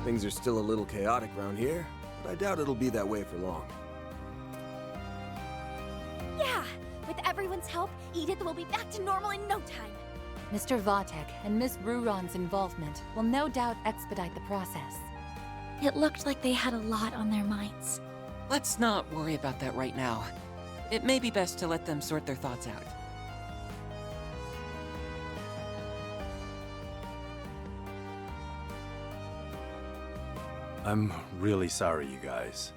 Things are still a little chaotic around here, but I doubt it'll be that way for long. Yeah! With everyone's help, Edith will be back to normal in no time. Mr. Vatek and Miss Ruron's involvement will no doubt expedite the process. It looked like they had a lot on their minds. Let's not worry about that right now. It may be best to let them sort their thoughts out. I'm really sorry, you guys.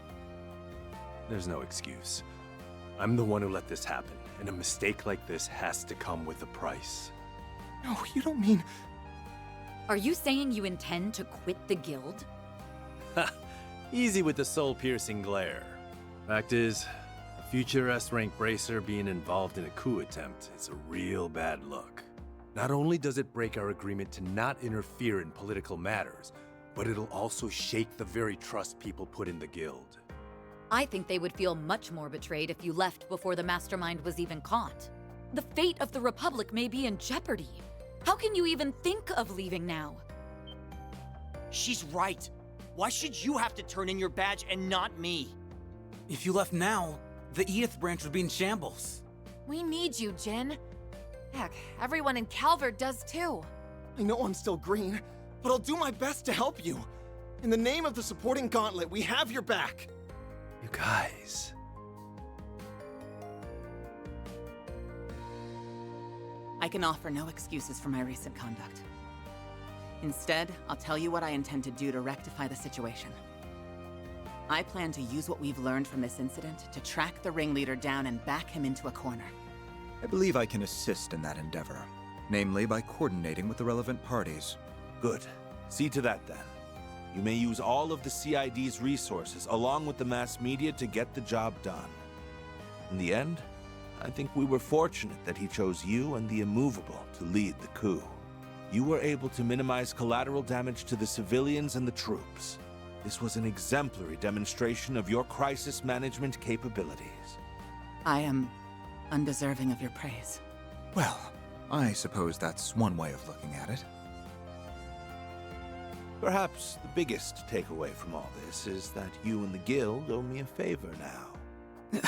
There's no excuse. I'm the one who let this happen, and a mistake like this has to come with a price. No, you don't mean... Are you saying you intend to quit the guild? Easy with the soul-piercing glare. Fact is, a future S-rank bracer being involved in a coup attempt is a real bad look. Not only does it break our agreement to not interfere in political matters, but it'll also shake the very trust people put in the guild. I think they would feel much more betrayed if you left before the mastermind was even caught. The fate of the Republic may be in jeopardy. How can you even think of leaving now? She's right. Why should you have to turn in your badge and not me? If you left now, the Edith branch would be in shambles. We need you, Jin. Heck, everyone in Calvert does too. I know I'm still green, but I'll do my best to help you. In the name of the supporting gauntlet, we have your back. You guys... I can offer no excuses for my recent conduct. Instead, I'll tell you what I intend to do to rectify the situation. I plan to use what we've learned from this incident to track the ringleader down and back him into a corner. I believe I can assist in that endeavor, namely by coordinating with the relevant parties. Good. See to that, then. You may use all of the CID's resources, along with the mass media, to get the job done. In the end, I think we were fortunate that he chose you and the Immovable to lead the coup. You were able to minimize collateral damage to the civilians and the troops. This was an exemplary demonstration of your crisis management capabilities. I am undeserving of your praise. Well, I suppose that's one way of looking at it. Perhaps the biggest takeaway from all this is that you and the guild owe me a favor now.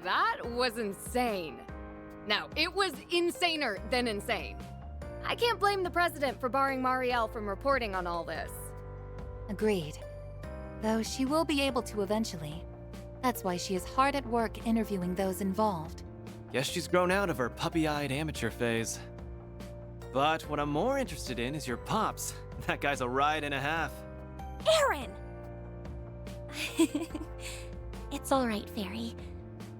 That was insane. Now, it was insaner than insane. I can't blame the president for barring Marielle from reporting on all this. Agreed. Though she will be able to eventually. That's why she is hard at work interviewing those involved. Guess she's grown out of her puppy-eyed amateur phase. But what I'm more interested in is your pops. That guy's a ride and a half. Aaron! It's all right, Fairy.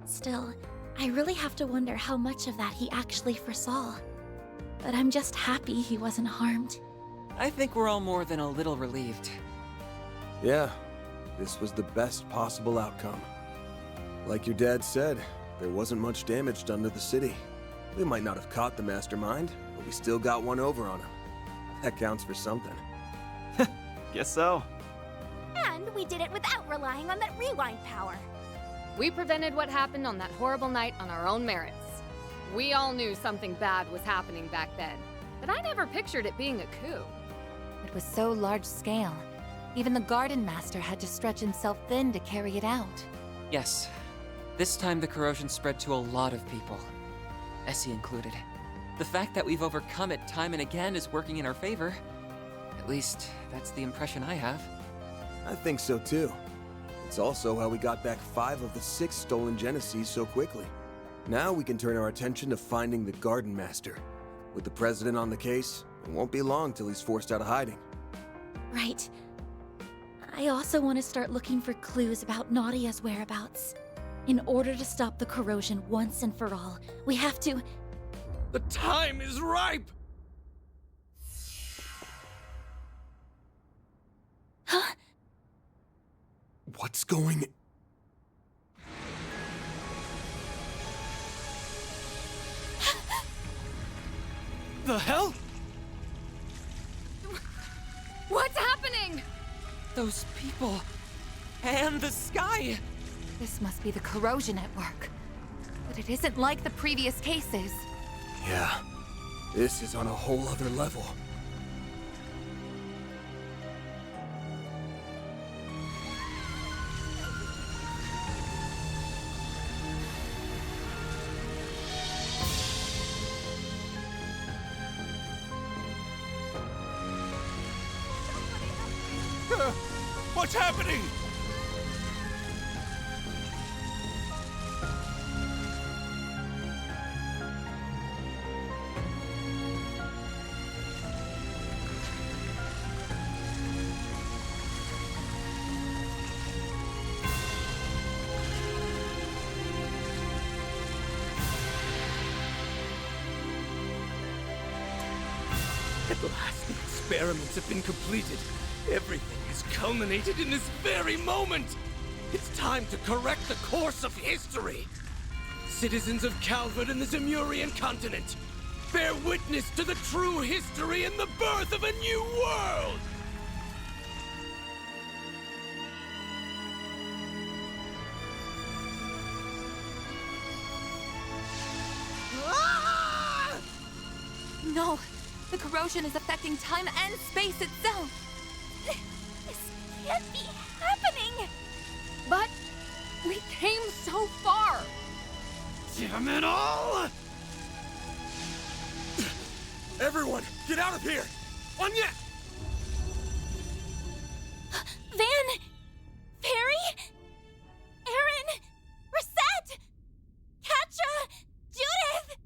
Still, I really have to wonder how much of that he actually foresaw. But I'm just happy he wasn't harmed. I think we're all more than a little relieved. Yeah, this was the best possible outcome. Like your dad said, there wasn't much damage done to the city. We might not have caught the mastermind, but we still got one over on him. That counts for something. Guess so. And we did it without relying on that rewind power. We prevented what happened on that horrible night on our own merits. We all knew something bad was happening back then, but I never pictured it being a coup. It was so large scale. Even the Garden Master had to stretch himself thin to carry it out. Yes. This time the corrosion spread to a lot of people. Essie included. The fact that we've overcome it time and again is working in our favor. At least, that's the impression I have. I think so too. It's also how we got back 5 of the 6 stolen Genesees so quickly. Now we can turn our attention to finding the Garden Master. With the President on the case, it won't be long till he's forced out of hiding. Right. I also want to start looking for clues about Nadia's whereabouts. In order to stop the corrosion once and for all, we have to... The time is ripe! Huh? What's going... The hell? What's happening? Those people... and the sky! This must be the corrosion at work. But it isn't like the previous cases. Yeah, this is on a whole other level. What's happening? At last, the experiments have been completed. Everything has culminated in this very moment. It's time to correct the course of history. Citizens of Calvert and the Zemurian continent, bear witness to the true history and the birth of a new world! No! The corrosion is affecting time and space itself! This can't be happening! But we came so far! Damn it all! Everyone, get out of here! Anya! Van! Perry! Aaron! Reset! Katja! Judith!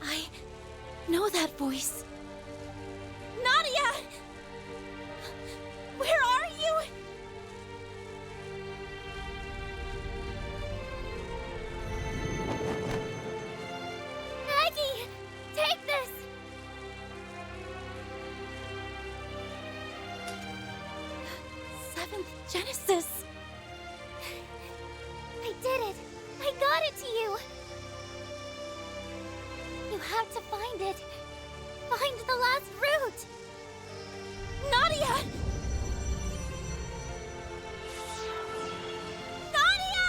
I know that voice. Nadia! Where are you? Maggie! Take this! Seventh Genesis! I did it! I got it to you! You have to find it. Find the last root! Nadia! Nadia!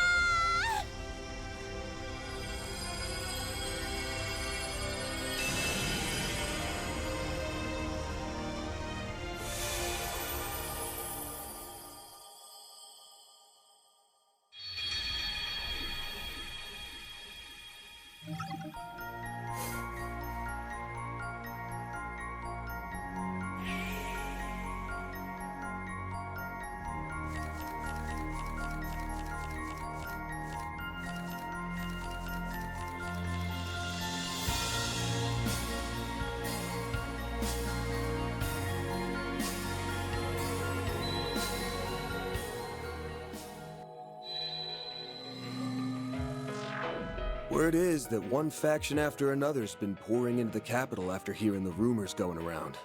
Word is that one faction after another's been pouring into the capital after hearing the rumors going around.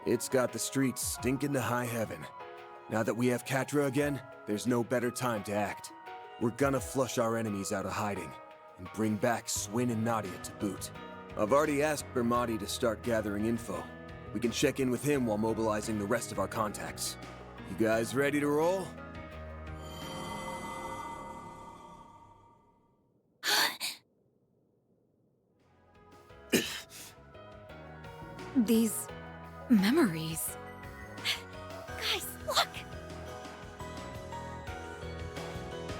It's got the streets stinking to high heaven. Now that we have Katra again, there's no better time to act. We're gonna flush our enemies out of hiding, and bring back Swin and Nadia to boot. I've already asked Bermati to start gathering info. We can check in with him while mobilizing the rest of our contacts. You guys ready to roll? These memories. Guys, look!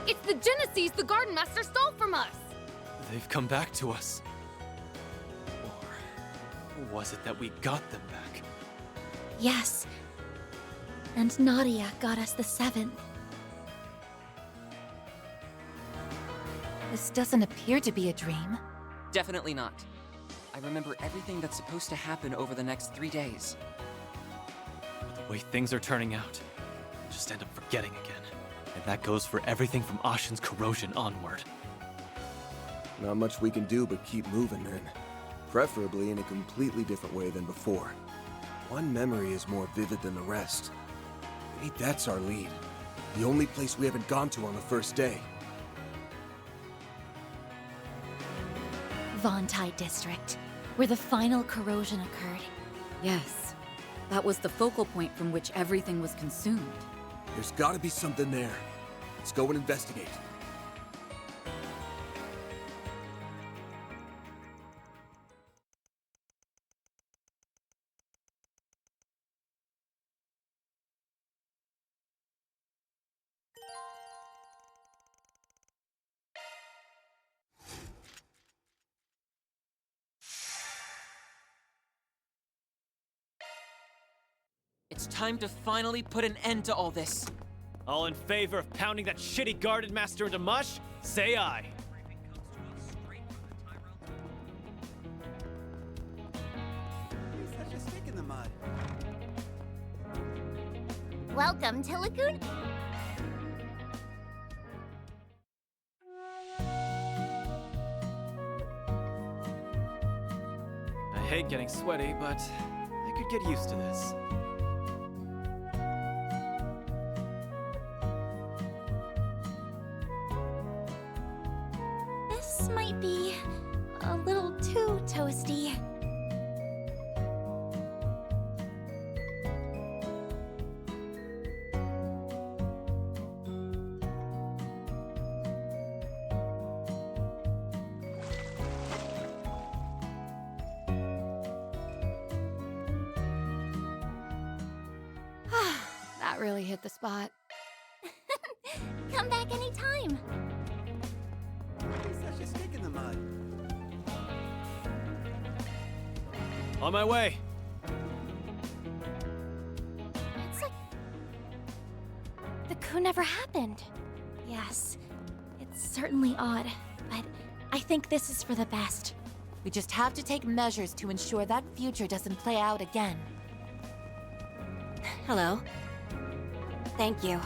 It's the Genesis the Garden Master stole from us! They've come back to us. Or was it that we got them back? Yes. And Nadia got us the seventh. This doesn't appear to be a dream. Definitely not. I remember everything that's supposed to happen over the next 3 days. The way things are turning out, I'll just end up forgetting again. And that goes for everything from Ashen's corrosion onward. Not much we can do but keep moving then. Preferably in a completely different way than before. One memory is more vivid than the rest. Maybe that's our lead. The only place we haven't gone to on the first day. Vontai district, where the final corrosion occurred. Yes, that was the focal point from which everything was consumed. There's gotta be something there. Let's go and investigate. It's time to finally put an end to all this. All in favor of pounding that shitty Garden Master into mush? Say aye. He's such a stick in the mud. Welcome to Lagoon. I hate getting sweaty, but I could get used to this. This might be a little too toasty. That really hit the spot. Come back anytime. He's such a stick in the mud. On my way. It's like the coup never happened. Yes, it's certainly odd, but I think this is for the best. We just have to take measures to ensure that future doesn't play out again. Hello. Thank you.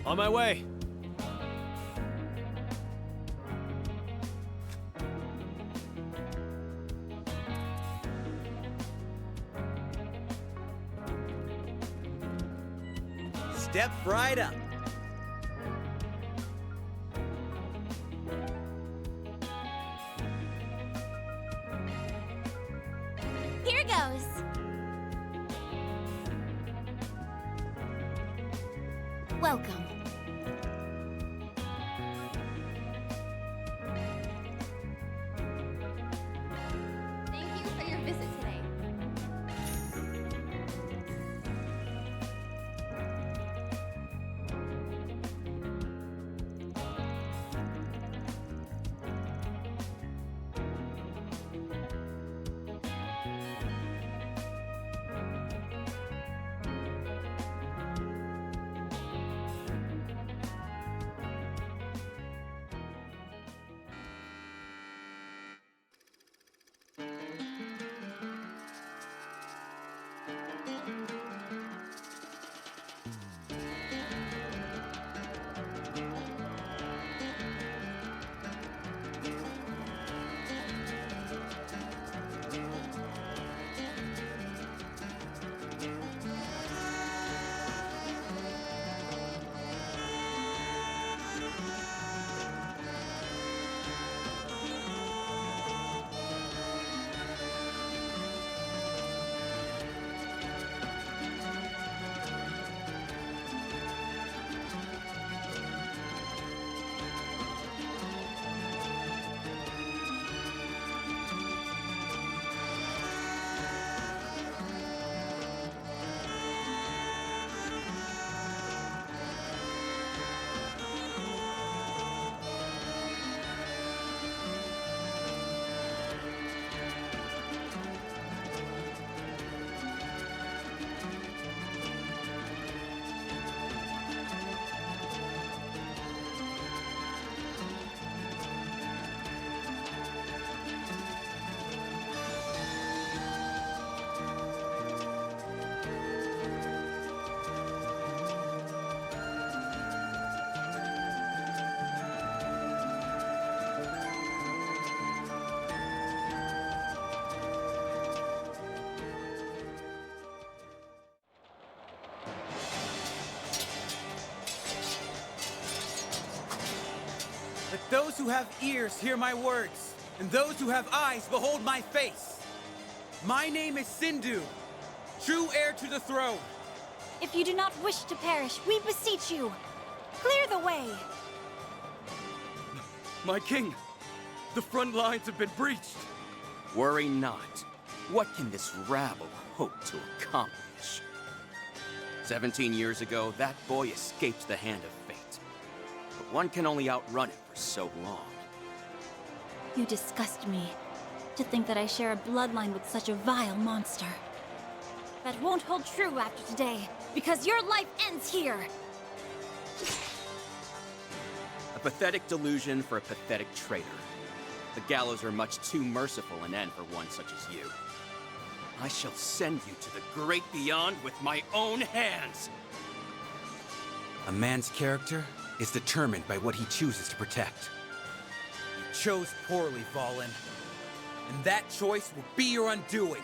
On my way. Step right up. Here goes. Welcome. Thank you for your visit today. Let those who have ears hear my words, and those who have eyes behold my face. My name is Sindhu, true heir to the throne. If you do not wish to perish, we beseech you, clear the way. My king, the front lines have been breached. Worry not. What can this rabble hope to accomplish? 17 years ago, that boy escaped the hand of fate. But one can only outrun it for so long. You disgust me. To think that I share a bloodline with such a vile monster. That won't hold true after today, because your life ends here. A pathetic delusion for a pathetic traitor. The gallows are much too merciful an end for one such as you. I shall send you to the great beyond with my own hands! A man's character is determined by what he chooses to protect. You chose poorly, Fallen. And that choice will be your undoing.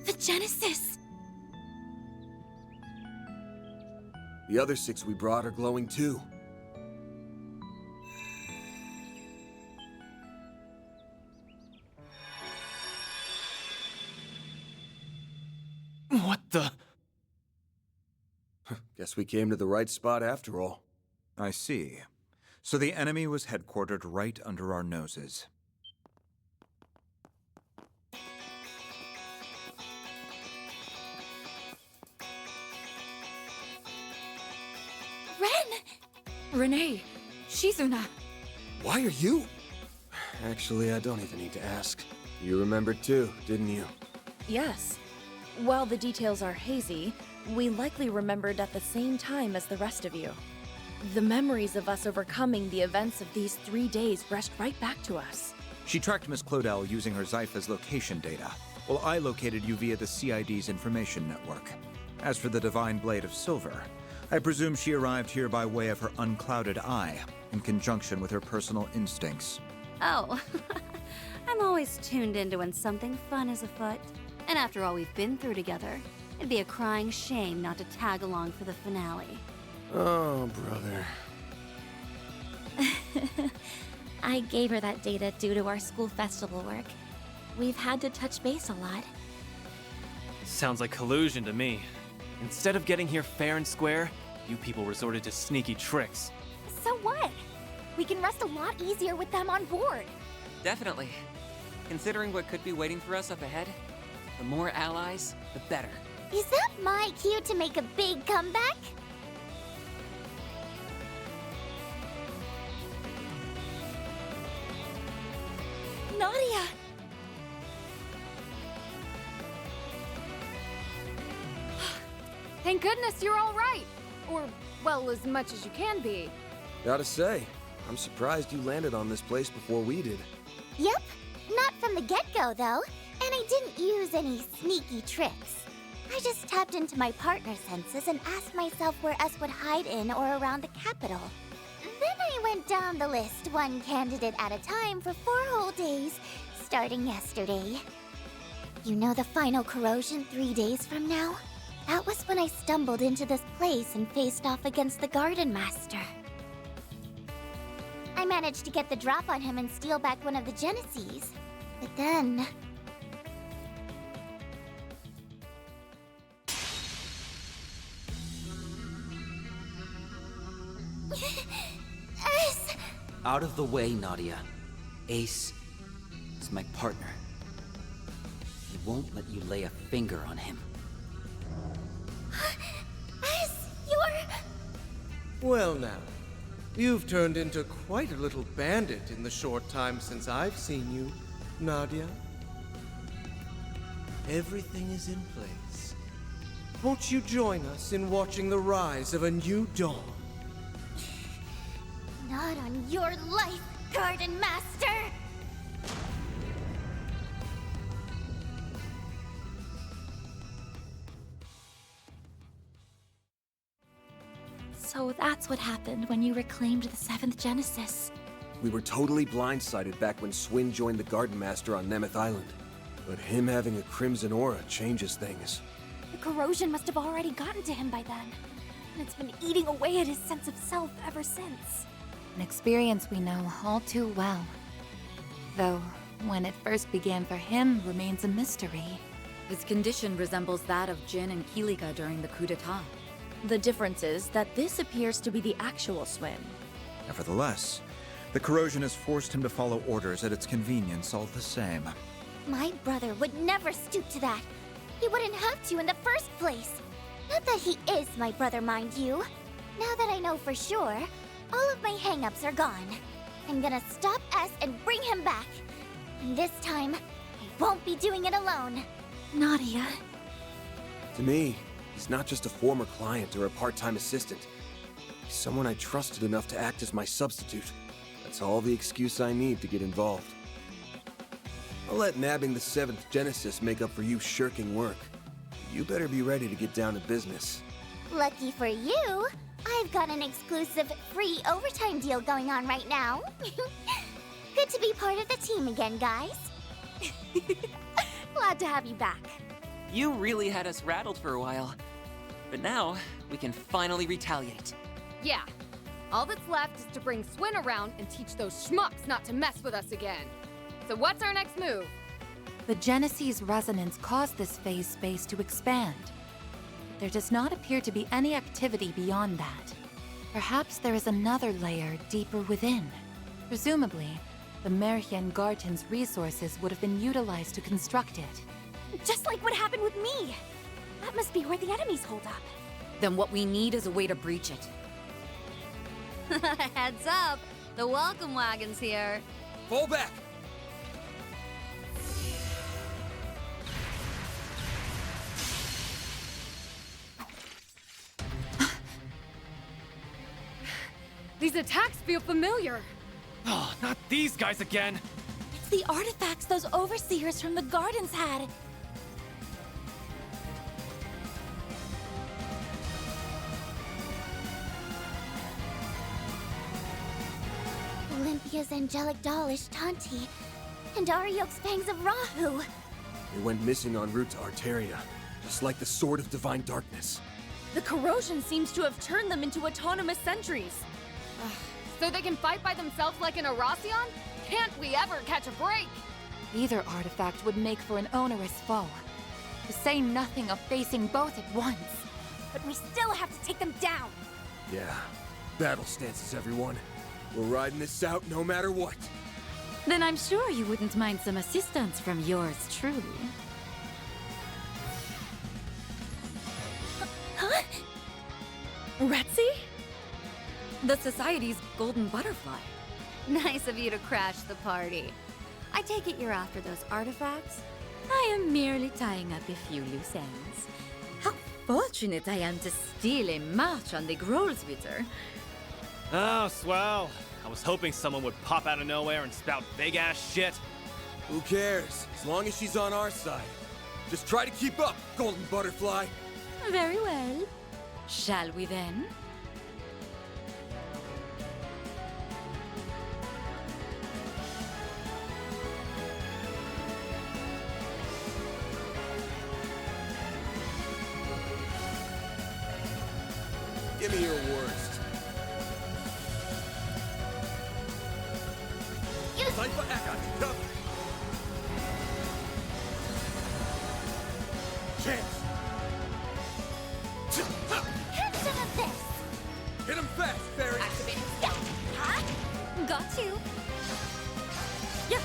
The Genesis! The other 6 we brought are glowing too. What the? Guess we came to the right spot after all. I see. So the enemy was headquartered right under our noses. Ren! Renee, Shizuna. Why are you? Actually, I don't even need to ask. You remembered too, didn't you? Yes. While the details are hazy, we likely remembered at the same time as the rest of you. The memories of us overcoming the events of these 3 days rushed right back to us. She tracked Miss Claudel using her Zypha's location data, while I located you via the CID's information network. As for the Divine Blade of Silver, I presume she arrived here by way of her unclouded eye, in conjunction with her personal instincts. Oh, I'm always tuned into when something fun is afoot. And after all we've been through together, it'd be a crying shame not to tag along for the finale. Oh, brother. I gave her that data due to our school festival work. We've had to touch base a lot. Sounds like collusion to me. Instead of getting here fair and square, you people resorted to sneaky tricks. So what? We can rest a lot easier with them on board. Definitely. Considering what could be waiting for us up ahead, the more allies, the better. Is that my cue to make a big comeback? Nadia! Thank goodness you're all right. Or, well, as much as you can be. Gotta say, I'm surprised you landed on this place before we did. Yep. Not from the get-go, though. And I didn't use any sneaky tricks. I just tapped into my partner senses and asked myself where us would hide in or around the capital. Then I went down the list, one candidate at a time, for 4 whole days, starting yesterday. You know the final corrosion 3 days from now? That was when I stumbled into this place and faced off against the Garden Master. I managed to get the drop on him and steal back one of the Genesees. But then... Ace! Out of the way, Nadia. Ace is my partner. He won't let you lay a finger on him. Ace, you're... Well now, you've turned into quite a little bandit in the short time since I've seen you, Nadia. Everything is in place. Won't you join us in watching the rise of a new dawn? Not on your life, Garden Master! So that's what happened when you reclaimed the 7th Genesis. We were totally blindsided back when Swin joined the Garden Master on Nemeth Island. But him having a crimson aura changes things. The corrosion must have already gotten to him by then. And it's been eating away at his sense of self ever since. An experience we know all too well. Though, when it first began for him remains a mystery. His condition resembles that of Jin and Kilika during the coup d'etat. The difference is that this appears to be the actual Swin. Nevertheless, the corrosion has forced him to follow orders at its convenience all the same. My brother would never stoop to that. He wouldn't have to in the first place. Not that he is my brother, mind you. Now that I know for sure, all of my hang-ups are gone. I'm gonna stop S and bring him back. And this time, I won't be doing it alone. Nadia. To me, he's not just a former client or a part-time assistant. He's someone I trusted enough to act as my substitute. That's all the excuse I need to get involved. I'll let nabbing the 7th Genesis make up for you shirking work. You better be ready to get down to business. Lucky for you, I've got an exclusive free overtime deal going on right now. Good to be part of the team again, guys. Glad glad to have you back. You really had us rattled for a while. But now, we can finally retaliate. Yeah. All that's left is to bring Swin around and teach those schmucks not to mess with us again. So what's our next move? The Genesee's resonance caused this phase space to expand. There does not appear to be any activity beyond that. Perhaps there is another layer deeper within. Presumably, the Merhien Garten's resources would have been utilized to construct it. Just like what happened with me. That must be where the enemies hold up. Then what we need is a way to breach it. Heads up! The welcome wagon's here. Fall back! These attacks feel familiar. Oh, not these guys again! It's the artifacts those overseers from the gardens had. Olympia's angelic doll Ishtanti, and Ariok's fangs of Rahu. They went missing en route to Arteria, just like the Sword of Divine Darkness. The corrosion seems to have turned them into autonomous sentries. So they can fight by themselves like an Erasion? Can't we ever catch a break? Either artifact would make for an onerous foe. To say nothing of facing both at once. But we still have to take them down. Yeah, battle stances, everyone. We're riding this out no matter what. Then I'm sure you wouldn't mind some assistance from yours truly. Huh? Retzi? The Society's golden butterfly. Nice of you to crash the party. I take it you're after those artifacts? I am merely tying up a few loose ends. How fortunate I am to steal a march on the Grolswitter. Oh, swell. I was hoping someone would pop out of nowhere and spout big-ass shit. Who cares? As long as she's on our side. Just try to keep up, Golden Butterfly. Very well. Shall we then? Give me your worst. Cypher, I got you covered. Chance. Have some of this. Hit him fast, Fairy. Activate that. Huh? Got you. Yeah.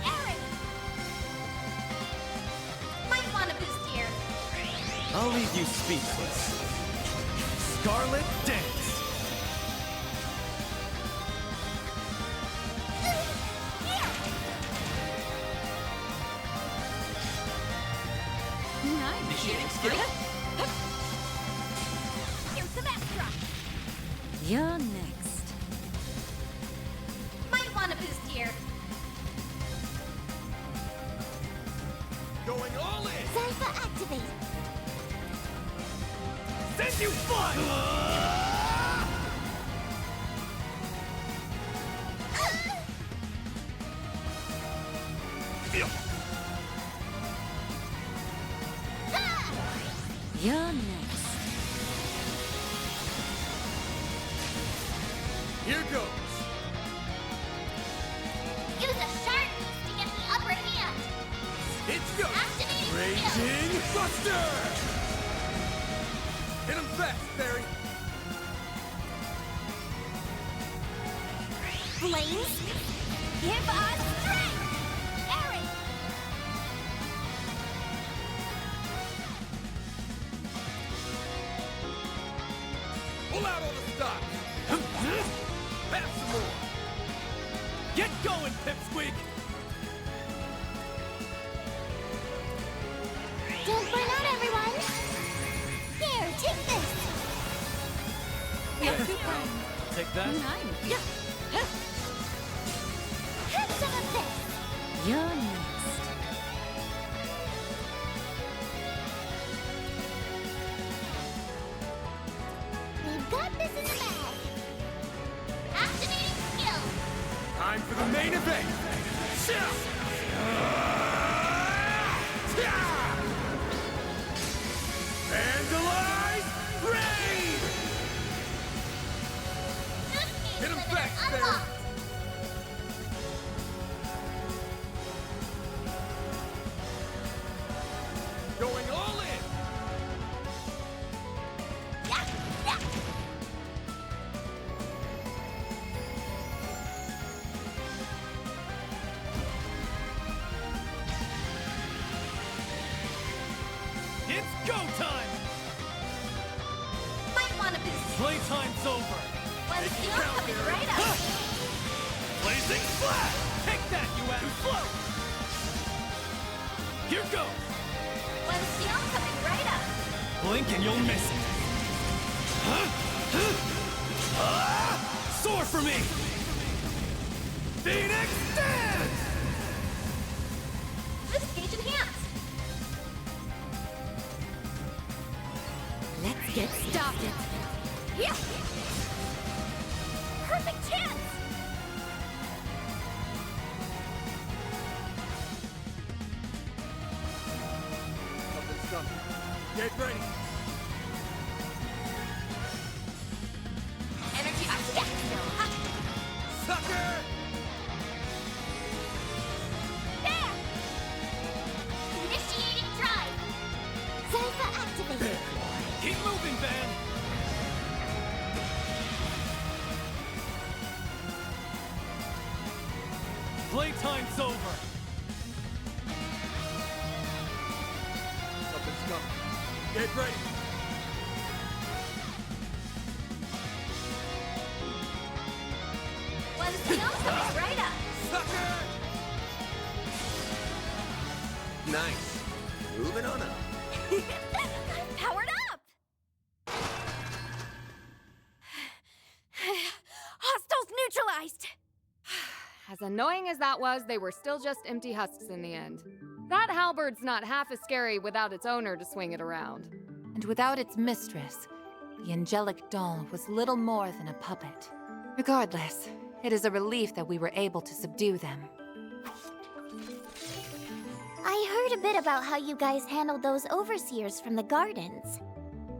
Aaron! Might want a boost here. I'll leave you speechless. Scarlet Dance! Initiating skill. Here's the extra. You're next. Might want a boost here. Going all in. Zypha activate. Send you flying! You're next. Here goes. Use a sharp boost to get the upper hand. It's go. Activating Raging Buster. Hit him fast, Fairy. Flames, give us strength! Aaron! Pull out all the stops. Have some more. Get going, Pipsqueak! Don't burn out, everyone! Here, take this! I'll take that. Yeah. Have some of this! You're next. We've got this in the bag! Activating skill! Time for the main event. Vandalize Raid! Hit him back there! Going all in! It's go time! Might want to boost. Playtime's over! Let's see coming right up. Blazing Flash! Take that, you and float! Here goes! Let's see coming right up. Blink and you'll miss it! Soar for me! Phoenix dance! This gauge enhanced. Let's get started. Yeah. Perfect chance. Something's coming. Get ready. Energy up. Yeah. Sucker! There. Initiating drive. Zypha activated. Keep moving, Van! Playtime's over! Something's coming. Get ready. Let's see coming right up. Sucker! Nice. Moving on up. Powered up. Hostiles neutralized. As annoying as that was, they were still just empty husks in the end. That halberd's not half as scary without its owner to swing it around. And without its mistress, the angelic doll was little more than a puppet. Regardless, it is a relief that we were able to subdue them. I heard a bit about how you guys handled those overseers from the gardens.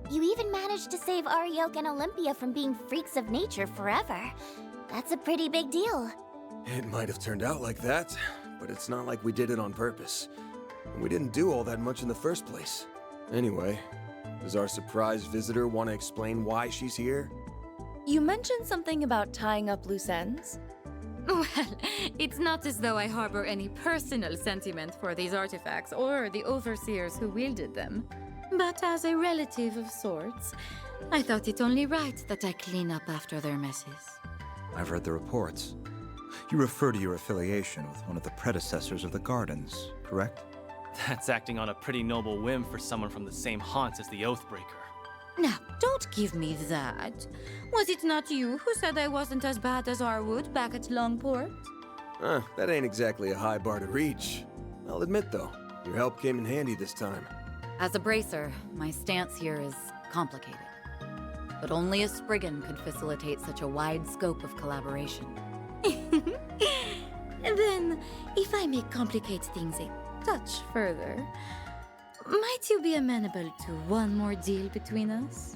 You even managed to save Ariok and Olympia from being freaks of nature forever. That's a pretty big deal. It might have turned out like that, but it's not like we did it on purpose. And we didn't do all that much in the first place. Anyway, does our surprise visitor want to explain why she's here? You mentioned something about tying up loose ends? Well, it's not as though I harbor any personal sentiment for these artifacts or the overseers who wielded them. But as a relative of sorts, I thought it only right that I clean up after their messes. I've read the reports. You refer to your affiliation with one of the predecessors of the Gardens, correct? That's acting on a pretty noble whim for someone from the same haunts as the Oathbreaker. Now, don't give me that. Was it not you who said I wasn't as bad as Arwood back at Longport? That ain't exactly a high bar to reach. I'll admit, though, your help came in handy this time. As a bracer, my stance here is complicated. But only a Spriggan could facilitate such a wide scope of collaboration. Then, if I may complicate things a touch further, might you be amenable to one more deal between us?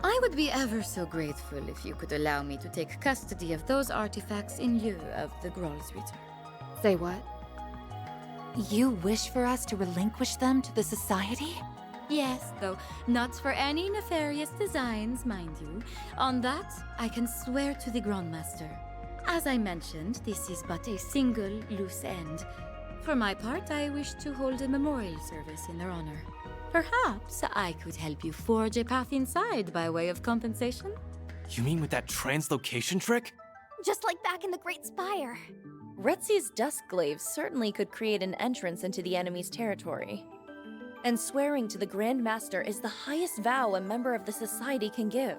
I would be ever so grateful if you could allow me to take custody of those artifacts in lieu of the Groll's return. Say what? You wish for us to relinquish them to the Society? Yes, though not for any nefarious designs, mind you. On that, I can swear to the Grandmaster. As I mentioned, this is but a single loose end. For my part, I wish to hold a memorial service in their honor. Perhaps I could help you forge a path inside by way of compensation? You mean with that translocation trick? Just like back in the Great Spire. Retzi's Duskglaive certainly could create an entrance into the enemy's territory. And swearing to the Grand Master is the highest vow a member of the Society can give.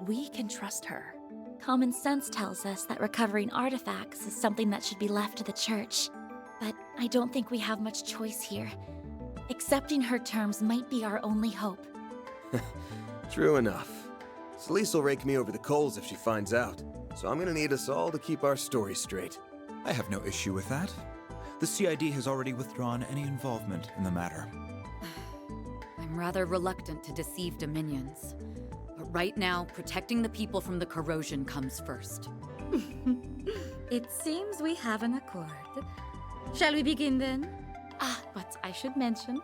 We can trust her. Common sense tells us that recovering artifacts is something that should be left to the Church. But I don't think we have much choice here. Accepting her terms might be our only hope. True enough. Celeste will rake me over the coals if she finds out, so I'm gonna need us all to keep our story straight. I have no issue with that. The CID has already withdrawn any involvement in the matter. I'm rather reluctant to deceive Dominions. But right now, protecting the people from the corrosion comes first. It seems we have an accord. Shall we begin then? But I should mention,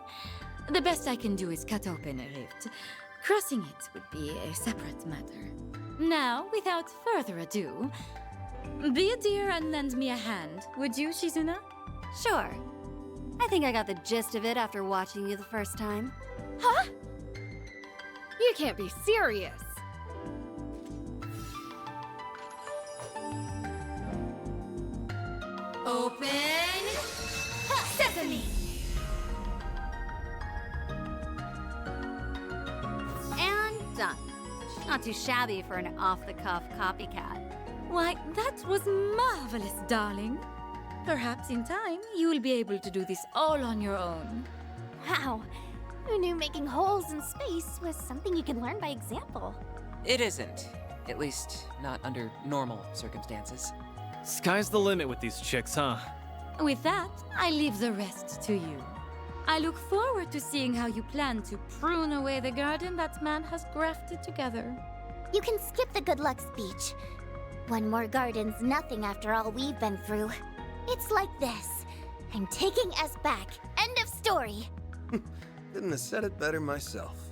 the best I can do is cut open a rift. Crossing it would be a separate matter. Now, without further ado, be a dear and lend me a hand, would you, Shizuna? Sure. I think I got the gist of it after watching you the first time. Huh? You can't be serious. Open sesame! And done. Not too shabby for an off-the-cuff copycat. Why, that was marvelous, darling. Perhaps in time, you will be able to do this all on your own. Wow. Who knew making holes in space was something you can learn by example? It isn't. At least, not under normal circumstances. Sky's the limit with these chicks, huh? With that, I leave the rest to you. I look forward to seeing how you plan to prune away the garden that man has grafted together. You can skip the good luck speech. One more garden's nothing after all we've been through. It's like this. I'm taking us back. End of story. Couldn't have said it better myself.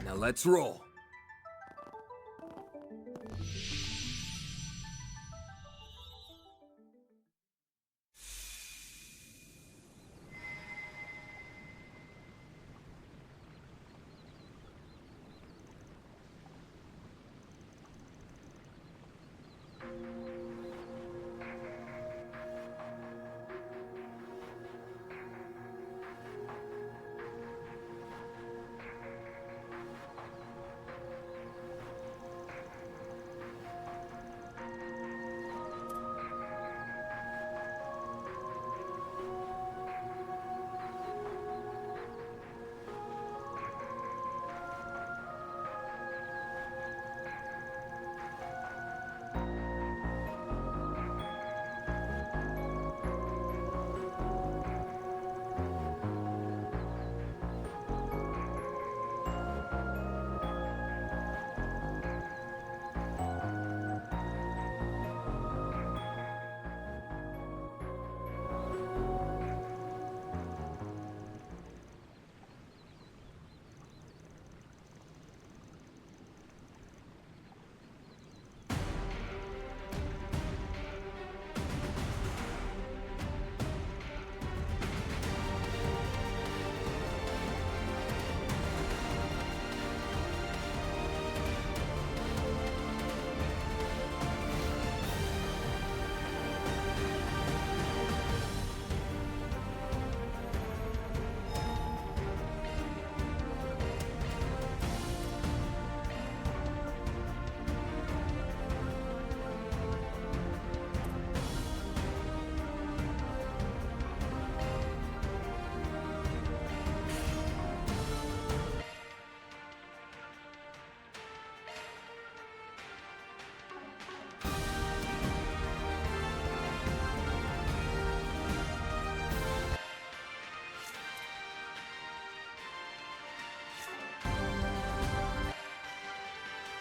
Now let's roll.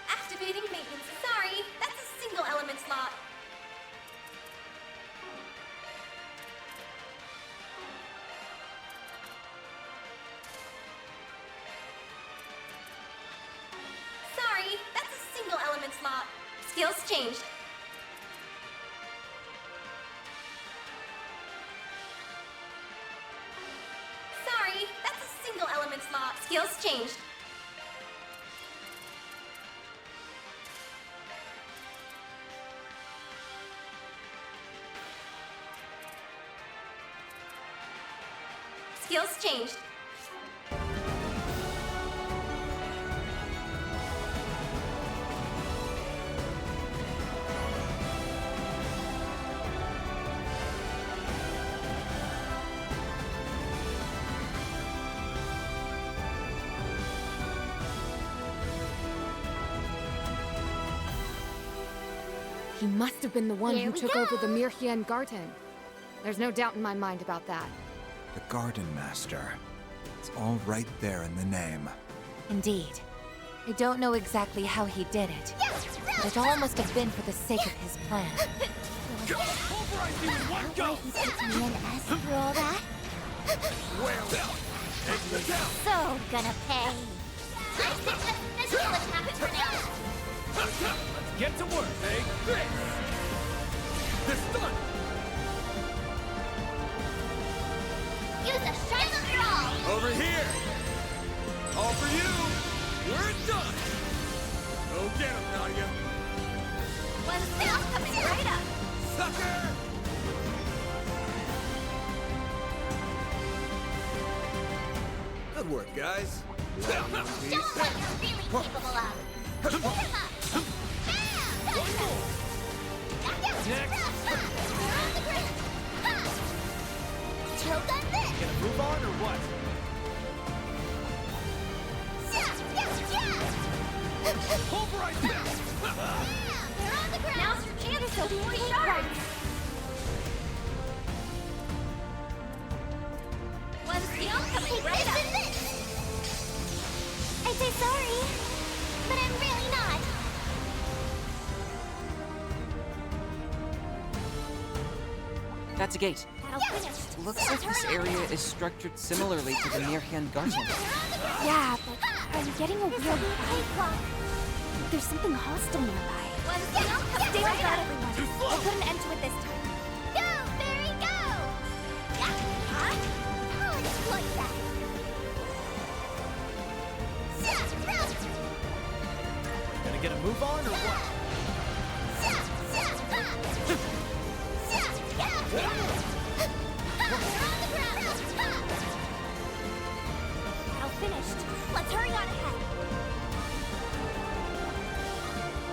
Activating maintenance. Sorry, that's a single element slot. Sorry, that's a single element slot. Skills changed. Sorry, that's a single element slot. Skills changed. Skills changed. He must have been the one Here who we took go. over the Mirhian Garden. There's no doubt in my mind about that. The Garden Master. It's all right there in the name. Indeed. I don't know exactly how he did it, but it all must have been for the sake of his plan. Why he took me and us through all that? So gonna pay. I think that's what's happened for now. Let's get to work, Take this! This done! Use a shining draw. Over here! All for you! We're done! Go get him, Nadia! One still coming right up. Sucker! Good work, guys. Show 'em what you're really capable of. Hit 'em up. Bam! Next. They're on the ground. Ha! Choke on this. Gonna move on or what? Pulverize them! They're on the ground. Now's your chance, so be sharp. One steel coming right up. I say sorry, but I'm really not. That's a gate. That'll finish. Looks like this area is structured similarly to the Mirhian Garden. Yeah, but I'm getting a weird vibe. There's something hostile nearby. Stay on guard, everyone. I'll put an end to it this time. Go, Fairy, go! Huh? I'll exploit that. Gonna get a move on or what? Battle finished. Let's hurry on ahead.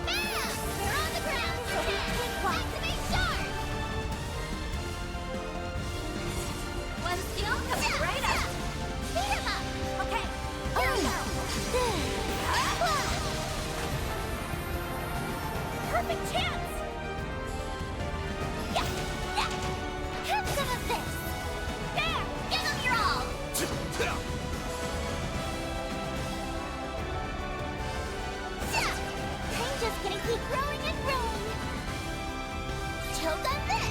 Bam! They're on the ground, so we can walk to be sharp. One steel coming right up. Beat him up. Okay. Here we go. Perfect chance. Yeah. Have some of this. There. Give them your all. I'm just gonna keep growing and growing. Choke on this.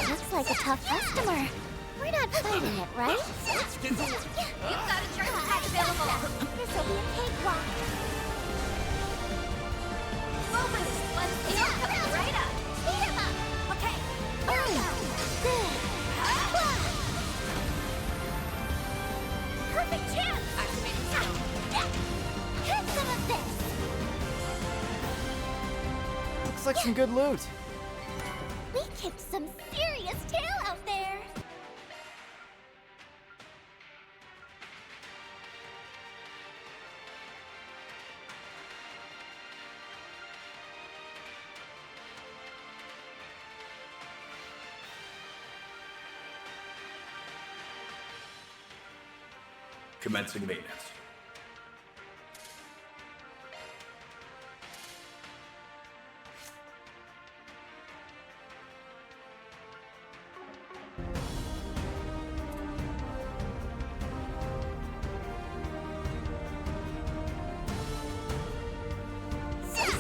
Looks like a tough customer. We're not fighting it, right? You've got a charge attack available. This'll be a cakewalk. Moment! One steel coming right up. Beat him up. Okay. Here we go. Good. Perfect chance. Activating skill. Have some of this. Looks like some good loot. We kicked some serious tail out there. Commencing maintenance.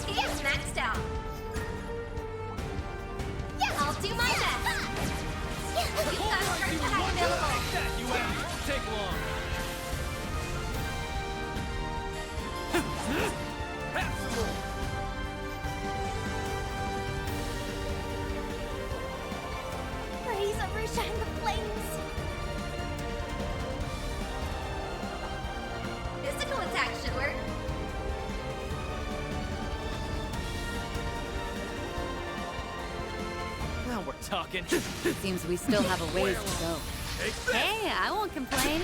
Skills maxed out. Yeah, I'll do my best. You've got a charge attack available. Take that, you ass! Won't take long. talking. Seems we still have a ways to go. Hey, I won't complain.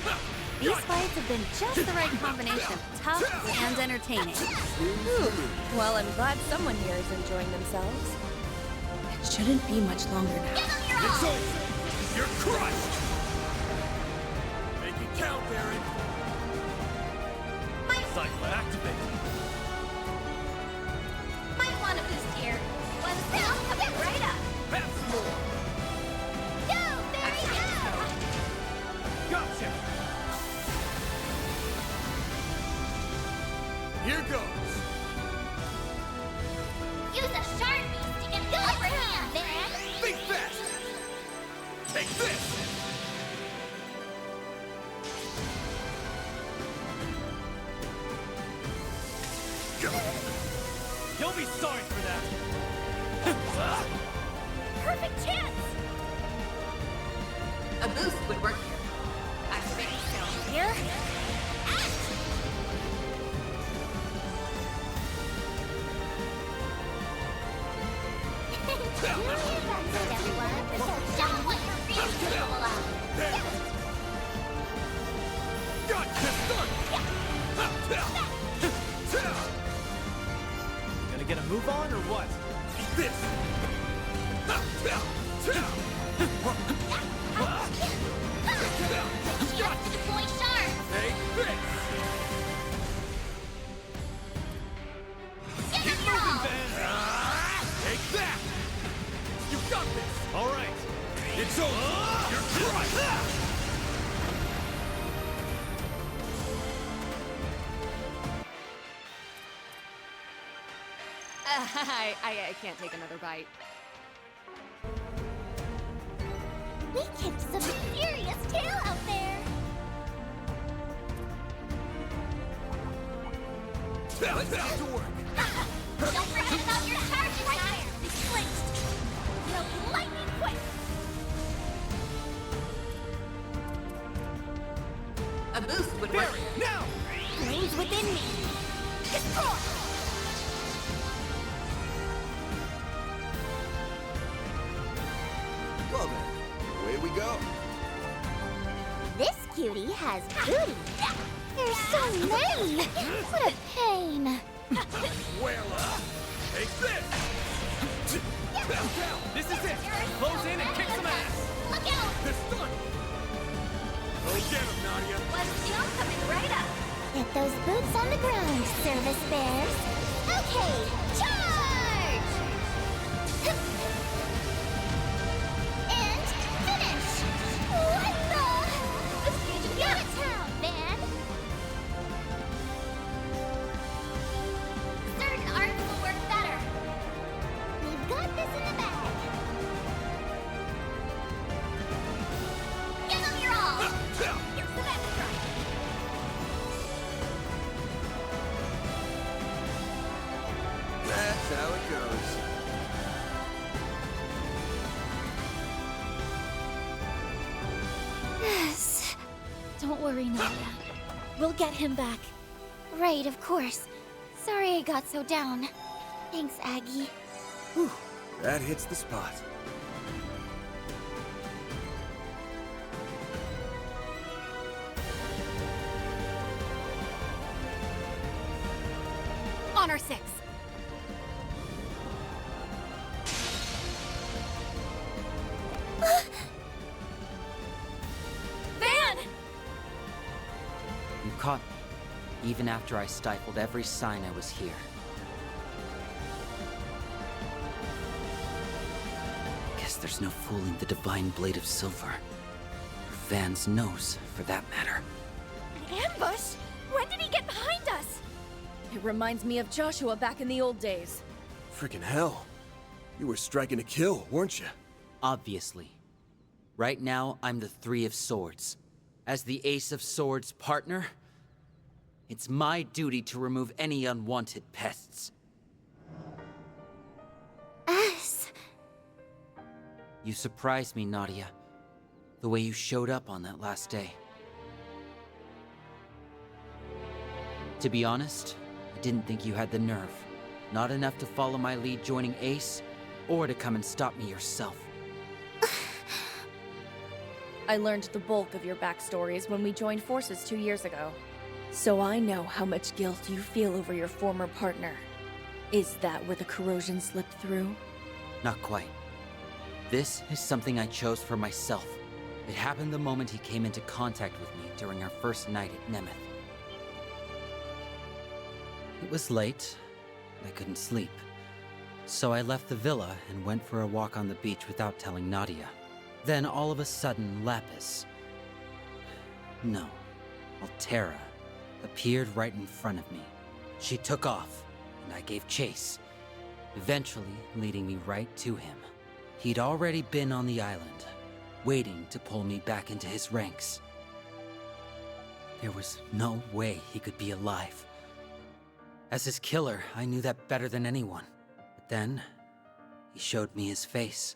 These fights have been just the right combination of tough and entertaining. Ooh, well, I'm glad someone here is enjoying themselves. It shouldn't be much longer now. It's over! You're crushed! Make it count, Baron! Cycle activate! Might want a boost here. One cell coming right up. Have some more! Go, Barry, go! Gotcha! Here goes! Use a sharp beast to get the upper hand, Baron. Think fast! Take this! You'll be sorry for that. Perfect chance! A boost would work here. Activate skill. Here? That's it, everyone. So show what you're really capable of. Gonna get a move on or what? This! She has to deploy sharp. Take this! Keep moving, Van! Take that! You got this! All right. It's over! You're crushed! I can't take another bite. We kicked some serious tail out there. Let's get to work! Don't forget about your charges, guys. Flinched. No lightning quick. A boost would work. Barry, now! Flames within me. Destroy. Well then, away we go. This cutie has booty. There's so many. What a pain. Well, take this! This is it. Close in and kick some ass. Look out. This done! Go get him, Nadia! One seal coming right up. Get those boots on the ground, service bears. Okay, charge! And finish! What the? Let's get you out of town, man! Certain arts will work better. We've got this in the bag. Give them your all! Here's the extra! That's how it goes. Yes. Don't worry, Nadia. We'll get him back. Right, of course. Sorry I got so down. Thanks, Aggie. Whew, that hits the spot. Honor 6. Van! You caught me, even after I stifled every sign I was here. Guess there's no fooling the divine blade of silver. Or Van's nose, for that matter. An ambush? When did he get behind us? It reminds me of Joshua back in the old days. Freaking hell. You were striking to kill, weren't you? Obviously. Right now, I'm the Three of Swords. As the Ace of Swords partner, it's my duty to remove any unwanted pests. Us? You surprised me, Nadia. The way you showed up on that last day. To be honest, I didn't think you had the nerve. Not enough to follow my lead joining Ace, or to come and stop me yourself. I learned the bulk of your backstories when we joined forces 2 years ago. So I know how much guilt you feel over your former partner. Is that where the corrosion slipped through? Not quite. This is something I chose for myself. It happened the moment he came into contact with me during our first night at Nemeth. It was late, and I couldn't sleep. So I left the villa and went for a walk on the beach without telling Nadia. Then all of a sudden, Altera, appeared right in front of me. She took off, and I gave chase, eventually leading me right to him. He'd already been on the island, waiting to pull me back into his ranks. There was no way he could be alive. As his killer, I knew that better than anyone. But then, he showed me his face.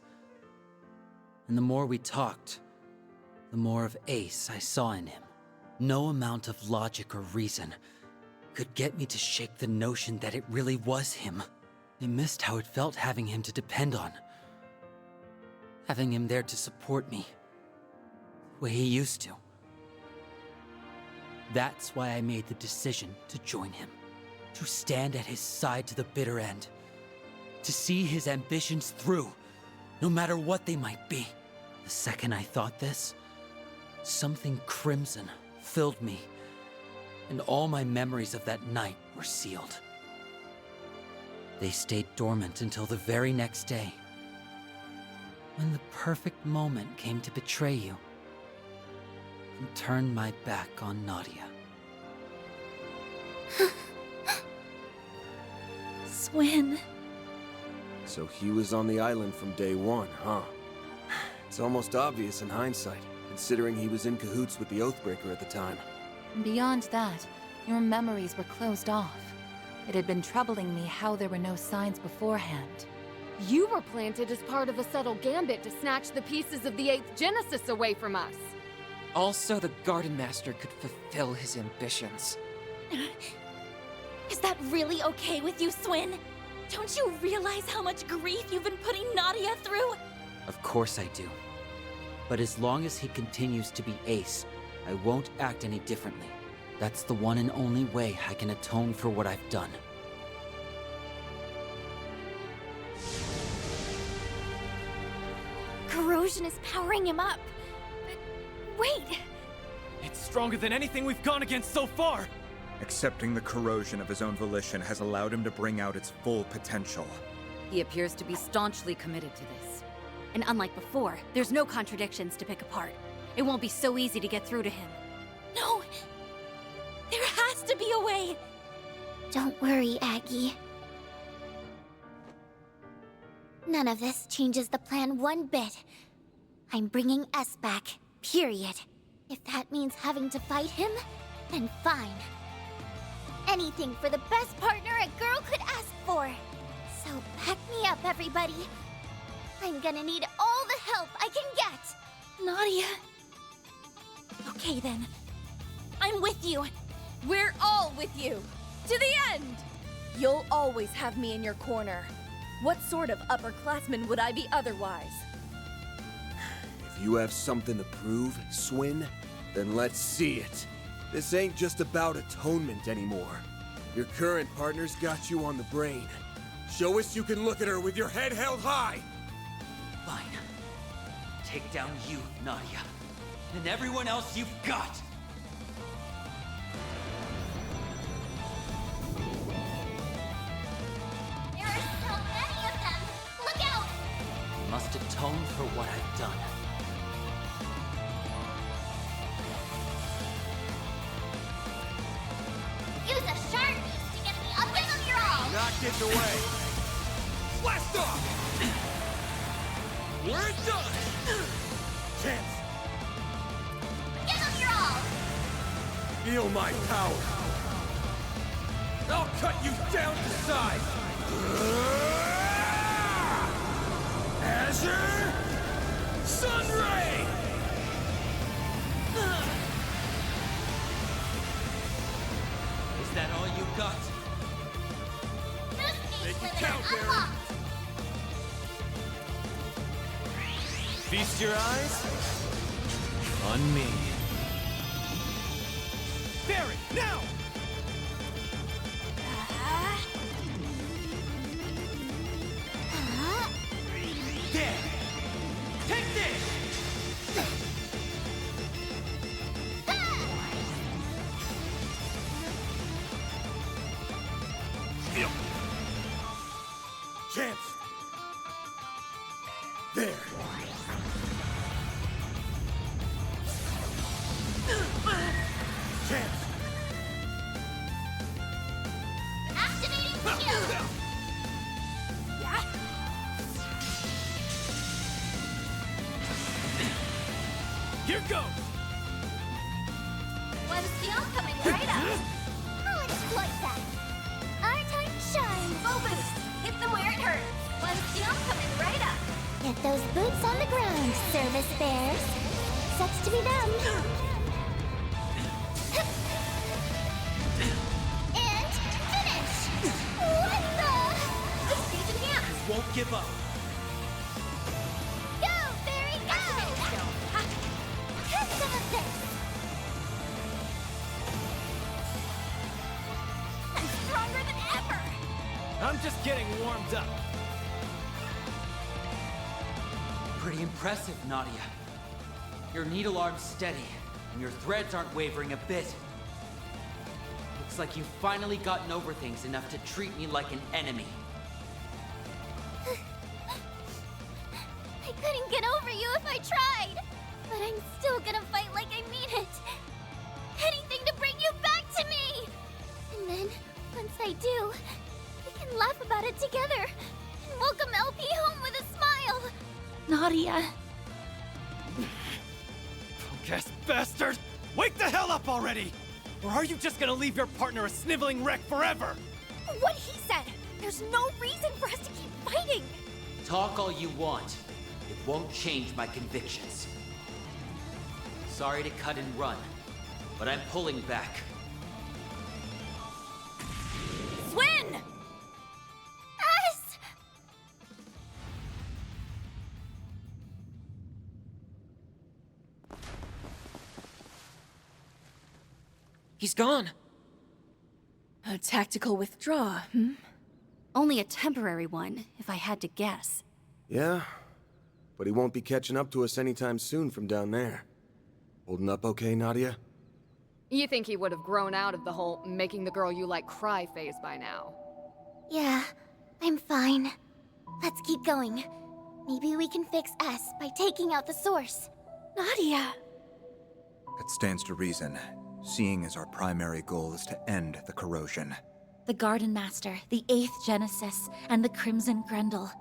And the more we talked, the more of Ace I saw in him. No amount of logic or reason could get me to shake the notion that it really was him. I missed how it felt having him to depend on. Having him there to support me, the way he used to. That's why I made the decision to join him. To stand at his side to the bitter end. To see his ambitions through, no matter what they might be. The second I thought this, something crimson filled me, and all my memories of that night were sealed. They stayed dormant until the very next day, when the perfect moment came to betray you, and turn my back on Nadia. Swin. So he was on the island from day one, huh? It's almost obvious in hindsight, considering he was in cahoots with the Oathbreaker at the time. Beyond that, your memories were closed off. It had been troubling me how there were no signs beforehand. You were planted as part of a subtle gambit to snatch the pieces of the 8th Genesis away from us. Also, the Garden Master could fulfill his ambitions. Is that really okay with you, Swin? Don't you realize how much grief you've been putting Nadia through? Of course I do. But as long as he continues to be Ace, I won't act any differently. That's the one and only way I can atone for what I've done. Corrosion is powering him up. But wait! It's stronger than anything we've gone against so far! Accepting the corrosion of his own volition has allowed him to bring out its full potential. He appears to be staunchly committed to this. And unlike before, there's no contradictions to pick apart. It won't be so easy to get through to him. No! There has to be a way! Don't worry, Aggie. None of this changes the plan one bit. I'm bringing S back, period. If that means having to fight him, then fine. Anything for the best partner a girl could ask for. So back me up, everybody. I'm gonna need all the help I can get. Nadia. Okay then. I'm with you. We're all with you! To the end! You'll always have me in your corner. What sort of upperclassman would I be otherwise? If you have something to prove, Swin, then let's see it. This ain't just about atonement anymore. Your current partner's got you on the brain. Show us you can look at her with your head held high! Fine. Take down you, Nadia. And everyone else you've got! There are so many of them! Look out! Must atone for what I've done. Use a sharp beast to get me up and up your all! Not getting away! Blast off! We're done! Chance! Give them your all! Feel my power! I'll cut you down to size! Azure Sunray! Is that all you got? Make it count, Baron! Feast your eyes On me. Barry, now! There! Take this! Chance! There! Chance! Activating shield! Here goes! One steel coming right up. I'll exploit that. Our time to shine. Bow boost. Hit them where it hurts. One steel coming right up. Get those boots on the ground, service bears. Sucks to be them. And finish. What the? Stage in hand. Won't give up. Go, Barry, go! Have some of this. I'm stronger than ever. I'm just getting warmed up. Pretty impressive, Nadia. Your needle arm's steady, and your threads aren't wavering a bit. Looks like you've finally gotten over things enough to treat me like an enemy. I couldn't get over you if I tried. But I'm still gonna fight like I mean it. Anything to bring you back to me! And then, once I do, we can laugh about it together and welcome LP home with a smile. Nadia. Punk-ass bastard! Wake the hell up already! Or are you just gonna leave your partner a sniveling wreck forever? What he said! There's no reason for us to keep fighting! Talk all you want. It won't change my convictions. Sorry to cut and run, but I'm pulling back. Swin! Us! He's gone. A tactical withdrawal, hmm? Only a temporary one, if I had to guess. Yeah, but he won't be catching up to us anytime soon from down there. Holding up okay, Nadia? You think he would have grown out of the whole making the girl you like cry phase by now? Yeah, I'm fine. Let's keep going. Maybe we can fix S by taking out the source. Nadia! It stands to reason, seeing as our primary goal is to end the corrosion. The Garden Master, the 8th Genesis, and the Crimson Grendel.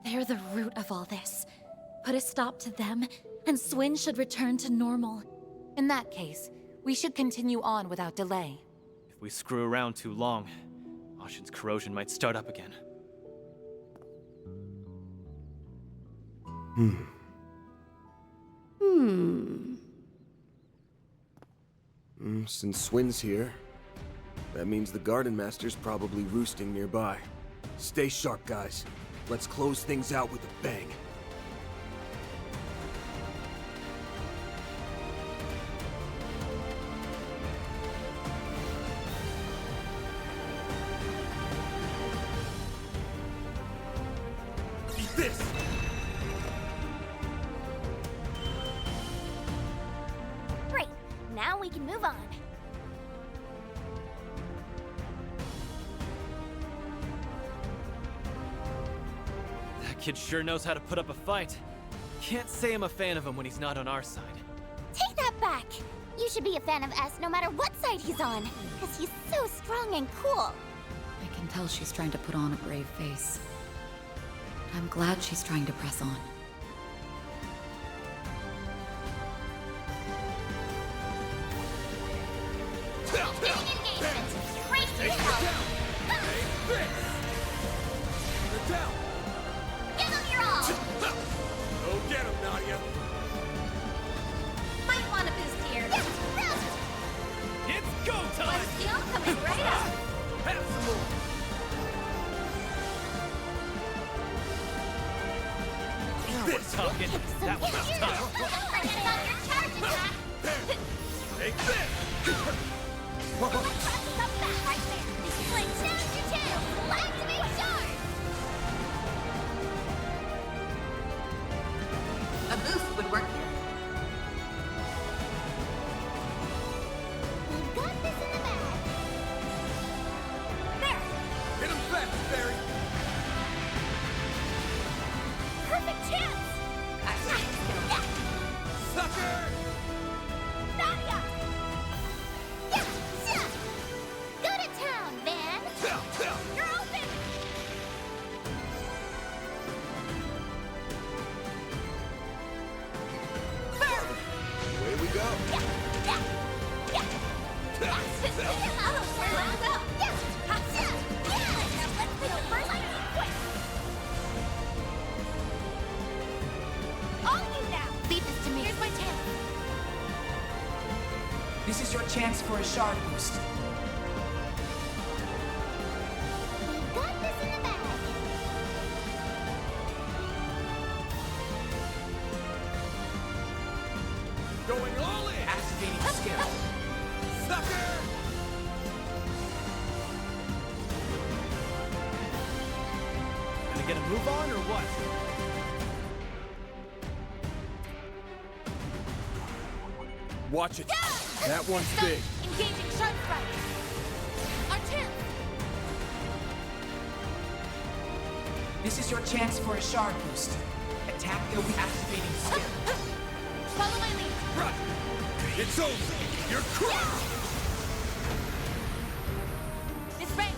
They're the root of all this. Put a stop to them, and Swin should return to normal. In that case, we should continue on without delay. If we screw around too long, Ashen's corrosion might start up again. Since Swin's here, that means the Garden Master's probably roosting nearby. Stay sharp, guys. Let's close things out with a bang. Eat this! Great, now we can move on. That kid sure knows how to put up a fight. Can't say I'm a fan of him when he's not on our side. Take that back! You should be a fan of S no matter what side he's on, because he's so strong and cool. I can tell she's trying to put on a brave face. I'm glad she's trying to press on. Activating engagement! Brace yourself! Give him your all! Go get him, Nadia! Might want a boost here. Yes, It's go time! one steel coming right up! Have some more! Now we're talking. That was tough. Don't forget about your charge attack! Leave this to me. Here's my chance. This is your chance for a shard boost. We got this in the bag. Going all in! Activating skill. Sucker! Gonna get a move on or what? Watch it. That one's big. Engaging sharp strike. Our chance. This is your chance for a shard boost. Attack the weak activating skill. Follow my lead. Run! It's over! You're crushed! It's right.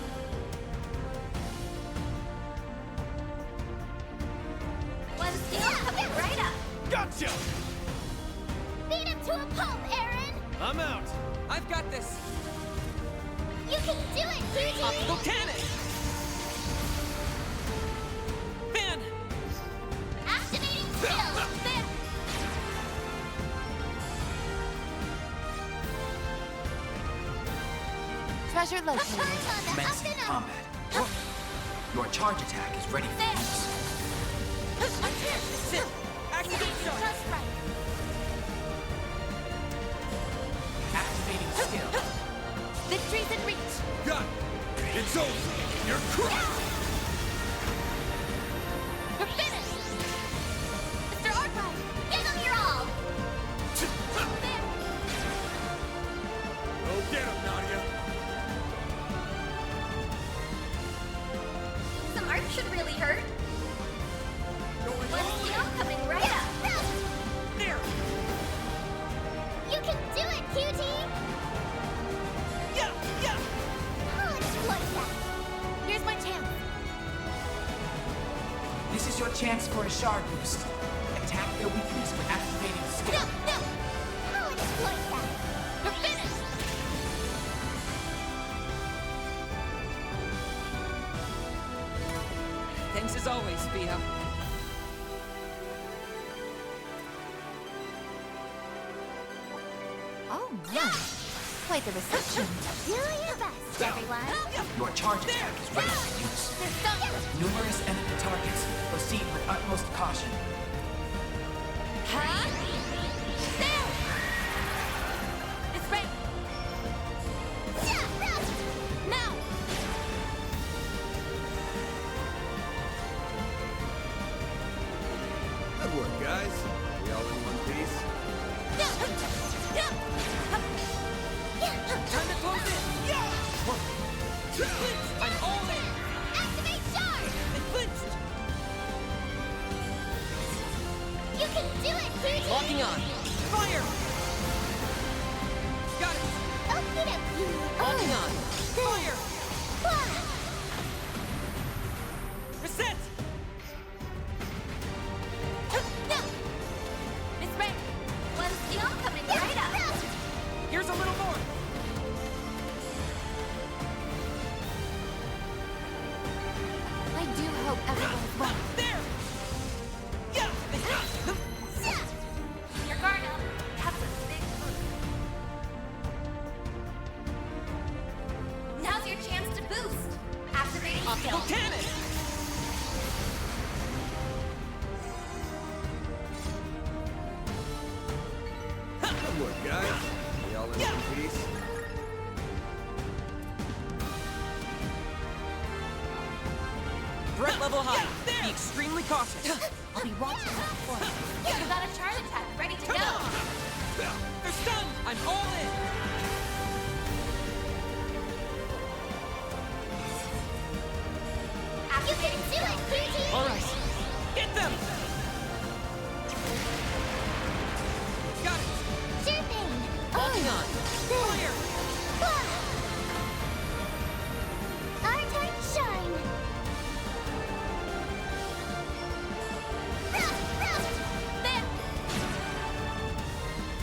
One skill coming right up. Gotcha! Beat him to a pulp, Aaron. I'm out. I've got this. You can do it, Fuji. Optical cannon! Fan! Activating skill. There. Treasure located. Commencing combat. Your charge attack is ready for use. Sit! Activate charge! Activating skill. Victory's in reach. Got it! It's over! You're crushed! You're finished. Mr. Archive, give them your all. There. Go get him, Nadia! Some art should really hurt. Going One all skill coming right up. There! You can do it, QT. Yeah! Yeah! I'll exploit that. Here's my chance. This is your chance for a shard boost. Attack their weakness with activating No, skill. no. I'll exploit that. You're finished. Thanks as always, Theo. Oh my. Quite the reception. Do your best, everyone. Your charge attack is ready for use. Numerous enemy targets. Proceed with utmost caution. Huh? There. It's right. Now. Good work, guys. We all in one piece? Time to close in! I'm all in! Activate shard. I flinched! You can do it, QT. Locking on! Fire! Got it! Okie dokie. Locking on! Fire! Fire! Reset! No. It's right. One skill coming right up. Here's a little more! I do hope everyone's well. There! Yeah! Your guard up. That's a big move. Now's your chance to boost. Activating Optical skill. cannon! Good work, guys. We all in one piece? Threat level high. Be extremely cautious. I'll be watching that for you. You got a charge attack ready to Come go. on! They're stunned! I'm all in! You can do it, QT. All right. Get them! Got it! Sure thing. Locking on! Fire! Our time to shine. There.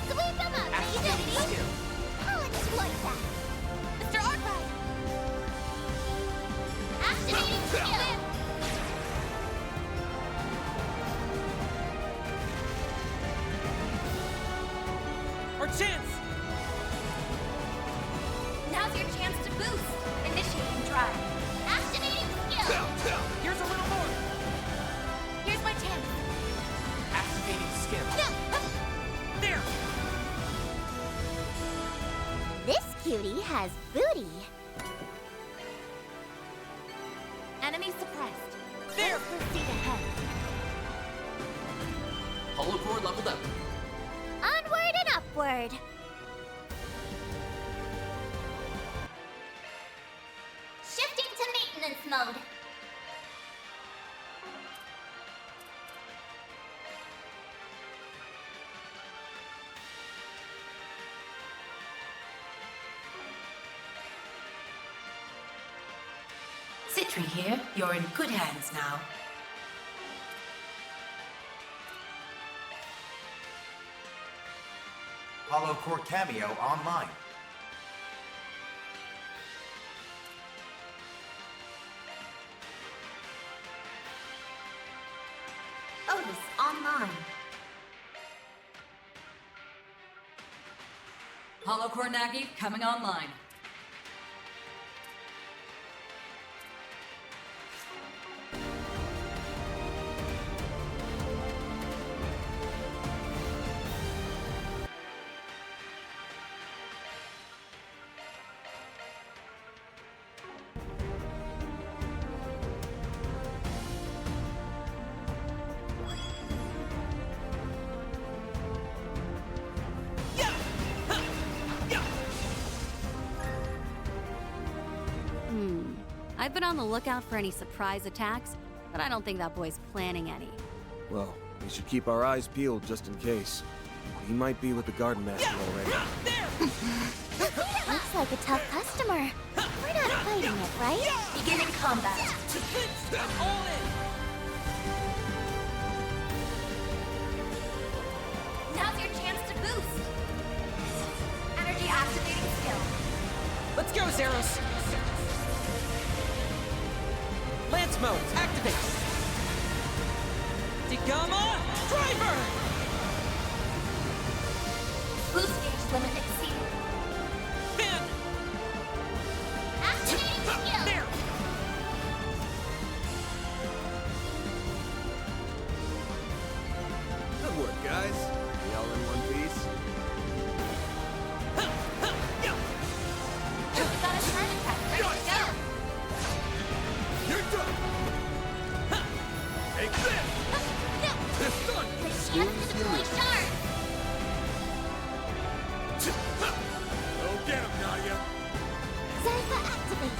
Sweep him up, Activating baby. skill. I'll exploit that. Activating skill! Our chance! Now's your chance to boost. Initiating drive. Activating skill! Here's a little more! Here's my chance. Activating skill. There! This cutie has booty. Enemy suppressed. There! Proceed ahead. Hollow core leveled up. Onward and upward. Shifting to maintenance mode. Citri here. You're in good hands now. Hollow Core Cameo online. Otis online. Hollow Core Nagi coming online. I've been on the lookout for any surprise attacks, but I don't think that boy's planning any. Well, we should keep our eyes peeled just in case. He might be with the Garden Master already. Looks like a tough customer. We're not fighting it, right? Beginning combat. All in! Now's your chance to boost. Energy activating skill. Let's go, Zeros! Lance mode, activate! Digama, driver! Boost gauge limit exceeded. Bam! Activating skill. There! Good work, guys. We all in one piece? We got a turn attack ready to go. You're done! Take this! It's done! The chance to deploy shards. Go get him, Nadia! Zypha activate.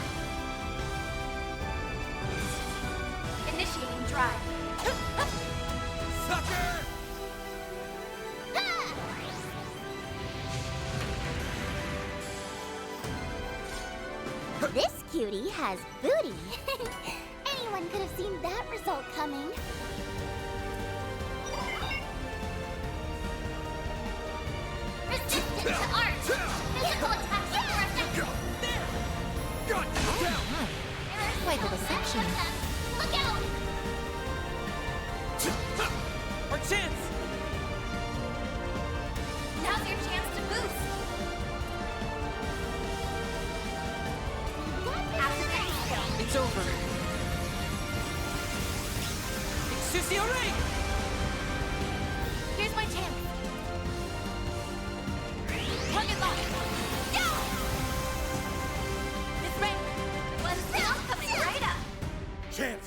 Initiating drive. Sucker! This cutie has booty. Anyone could have seen that result coming. Resistance to art. Physical attacks are more effective. Got you down! Quite a reception. Look out! Our chance! Now's your chance to boost. Activate skill. It's over. Excelsior Ray! Here's my chance. Plug and lock. Go! This rank. One skill coming right up. Chance!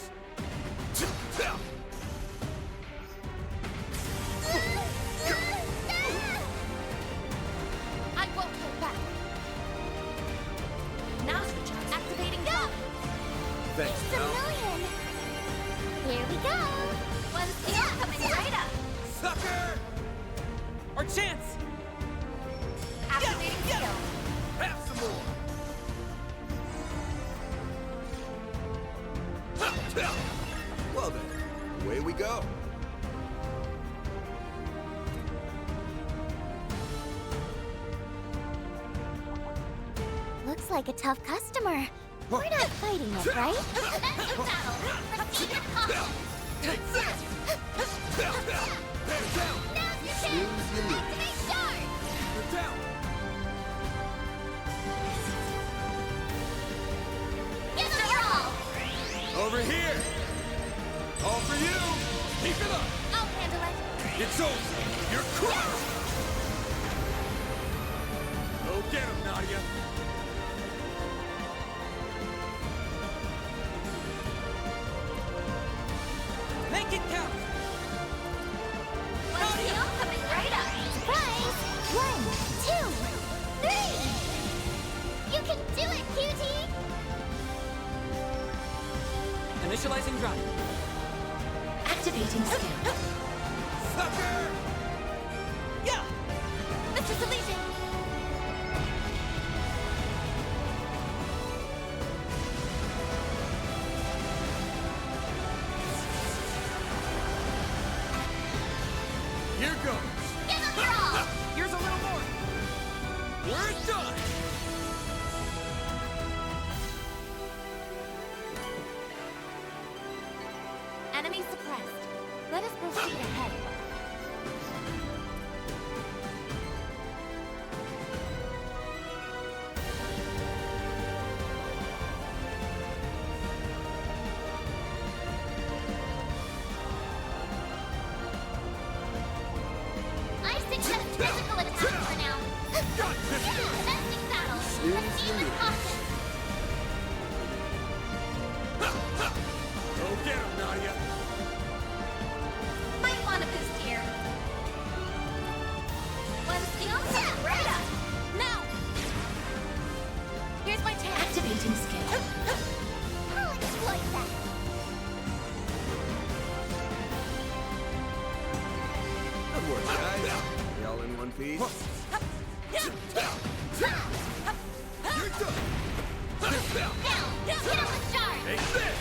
I won't hold back. Now's your chance. Activating go. Thanks, It's a pal. million. Here we go. One skill coming right up. Sucker! Our chance! Activating skill. Have some more! Well then, away we go. Looks like a tough customer. We're not fighting it, right? Commencing battle! Proceed with caution! Now's your chance! Activate charge! They're down! Give them your all! Over here! All for you! Keep it up! I'll handle it! It's over! You're crushed! Go get him, Nadia! Make it count! Nadia! Coming right up! Surprise! 1, 2, 3! You can do it, cutie! Initializing drive. Activating skill. Sucker! Yeah! Mr. Salesian! Here goes! Give them your all! Here's a little more! We're done! Enemy suppressed. Let us proceed ahead. I suggest physical attack for now. Commencing battle. Proceed with caution. Go get him, Nadia! Might want a boost here. One skill set right up. Now. Here's my chance. Activating skill. I'll exploit that. Good work, guys. We all in one piece? You're done! Now, hit him with charge. Take this!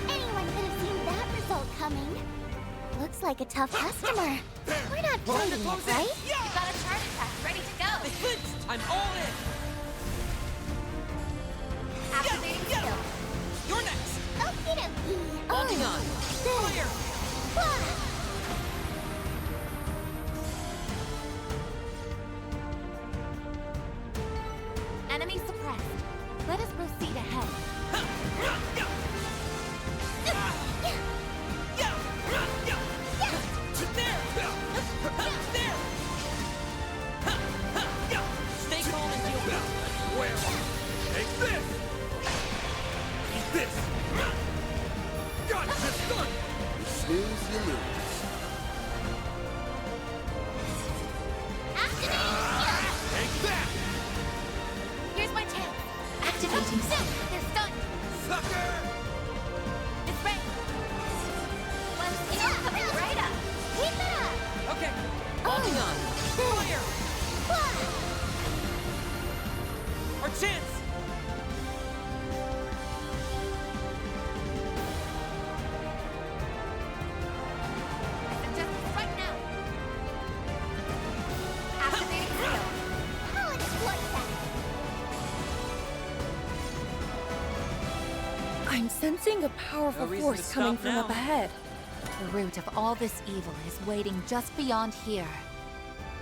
Anyone could have seen that result coming. Looks like a tough customer. We're not fighting it, right? You've got a charge attack ready to go. They flinched! I'm all in! Activating skill. You're next! Okie dokie. Holding on! Fire! Enemy suppressed. Let us proceed ahead. Stay calm and deal with it. Where? Take this! Eat this! Got this done! You snooze, you lose. Take that! Here's my chance. Activating skill. They're stunned. Sucker! It's ready. One skill coming right up. Keep it up. Okay. Holding on. Fire! Our chance! Just right now. Activating skill. I'll exploit that. I'm sensing a powerful No reason force to coming stop from now. up ahead. The root of all this evil is waiting just beyond here.